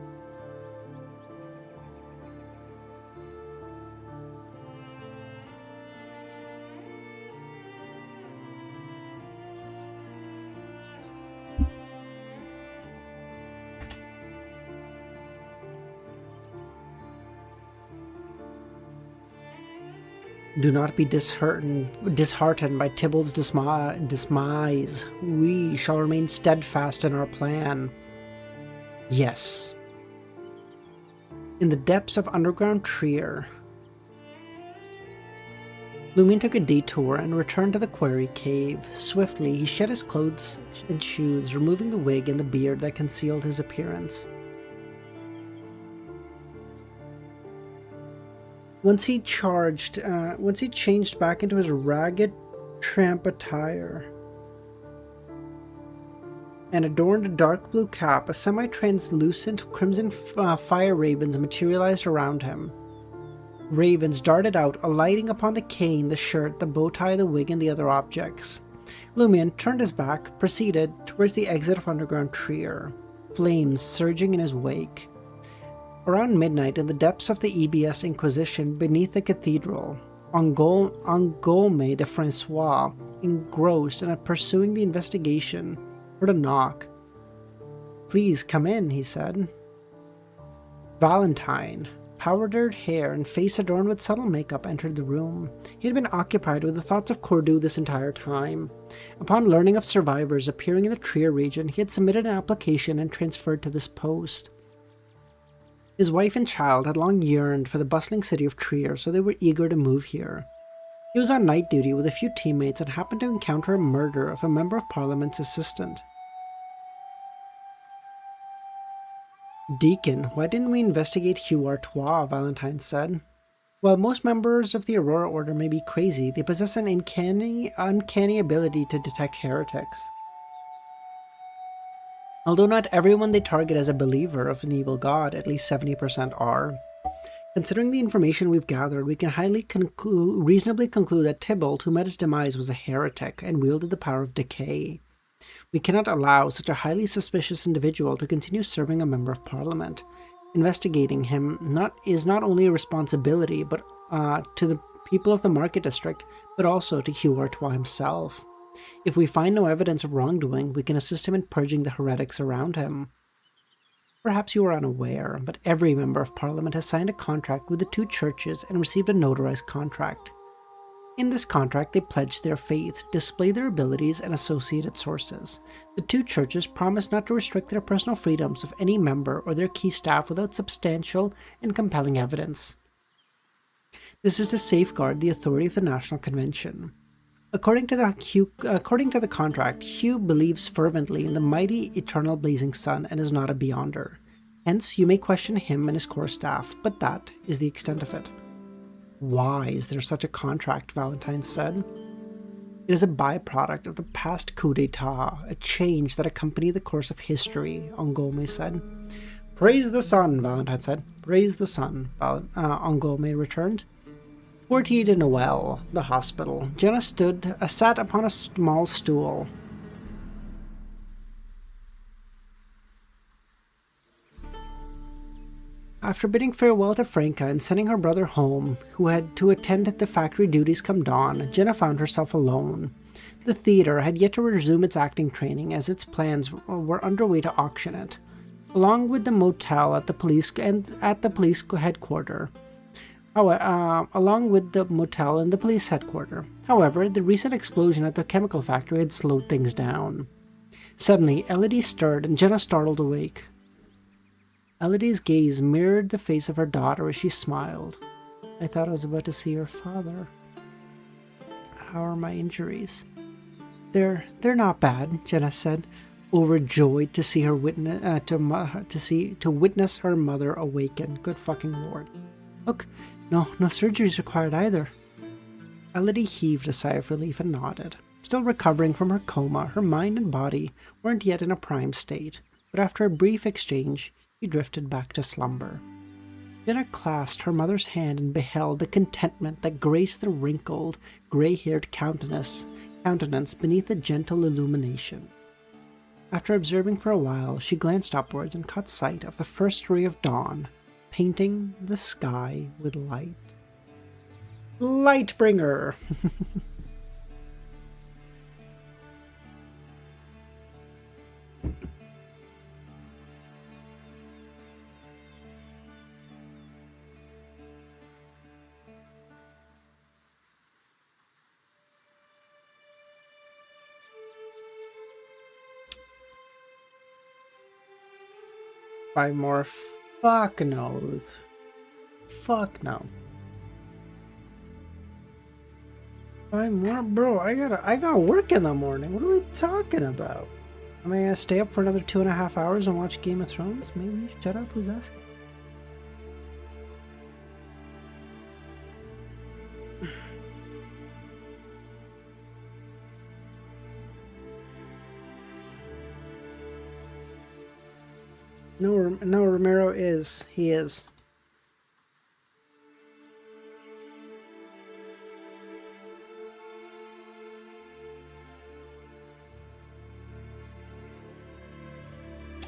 Do not be disheartened by Tybalt's demise. We shall remain steadfast in our plan. Yes. In the depths of underground Trier, Lumion took a detour and returned to the quarry cave. Swiftly, he shed his clothes and shoes, removing the wig and the beard that concealed his appearance. Once he changed back into his ragged tramp attire and adorned a dark blue cap, a semi-translucent crimson fire ravens materialized around him. Ravens darted out, alighting upon the cane, the shirt, the bow tie, the wig, and the other objects. Lumion turned his back, proceeded towards the exit of underground Trier, flames surging in his wake. Around midnight, in the depths of the EBS Inquisition beneath the cathedral, Angolme de Francois, engrossed and pursuing the investigation, heard a knock. "Please come in," he said. Valentine, powdered hair and face adorned with subtle makeup, entered the room. He had been occupied with the thoughts of Cordu this entire time. Upon learning of survivors appearing in the Trier region, he had submitted an application and transferred to this post. His wife and child had long yearned for the bustling city of Trier, so they were eager to move here. He was on night duty with a few teammates and happened to encounter a murder of a member of Parliament's assistant. "Deacon, why didn't we investigate Hugh Artois?" Valentine said. "While most members of the Aurora Order may be crazy, they possess an uncanny ability to detect heretics. Although not everyone they target as a believer of an evil god, at least 70% are. Considering the information we've gathered, we can reasonably conclude that Tybalt, who met his demise, was a heretic and wielded the power of decay. We cannot allow such a highly suspicious individual to continue serving a member of Parliament. Investigating him is not only a responsibility but to the people of the Market District, but also to Hugh Artois himself. If we find no evidence of wrongdoing, we can assist him in purging the heretics around him. Perhaps you are unaware, but every member of Parliament has signed a contract with the two churches and received a notarized contract. In this contract, they pledge their faith, display their abilities, and associated sources. The two churches promise not to restrict their personal freedoms of any member or their key staff without substantial and compelling evidence. This is to safeguard the authority of the National Convention. According to the contract, Hugh believes fervently in the mighty, eternal blazing sun and is not a beyonder. Hence, you may question him and his core staff, but that is the extent of it. Why is there such a contract? Valentine said. It is a byproduct of the past coup d'etat, a change that accompanied the course of history, Angolme said. Praise the sun, Valentine said. Praise the sun, Angolme returned. Quartier de Noël, the hospital. Jenna sat upon a small stool. After bidding farewell to Franca and sending her brother home, who had to attend the factory duties come dawn, Jenna found herself alone. The theater had yet to resume its acting training, as its plans were underway to auction it, along with the motel at the police headquarters. However, the recent explosion at the chemical factory had slowed things down. Suddenly, Elodie stirred and Jenna startled awake. Elodie's gaze mirrored the face of her daughter as she smiled. I thought I was about to see your father. How are my injuries? They're not bad, Jenna said, overjoyed to see her witness her mother awaken. Good fucking lord. Look, no surgery's required either. Elodie heaved a sigh of relief and nodded. Still recovering from her coma, her mind and body weren't yet in a prime state, but after a brief exchange, she drifted back to slumber. Jenna clasped her mother's hand and beheld the contentment that graced the wrinkled, gray-haired countenance beneath the gentle illumination. After observing for a while, she glanced upwards and caught sight of the first ray of dawn, painting the sky with light. Lightbringer! Five more. Fuck knows. Fuck no. 5 more? Bro, I got work in the morning. What are we talking about? Am I gonna stay up for another 2.5 hours and watch Game of Thrones? Maybe shut up, who's asking? No, Romero is. He is.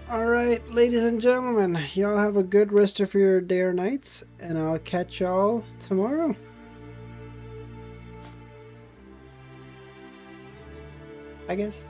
Alright, ladies and gentlemen, y'all have a good rest of your day or nights, and I'll catch y'all tomorrow. I guess.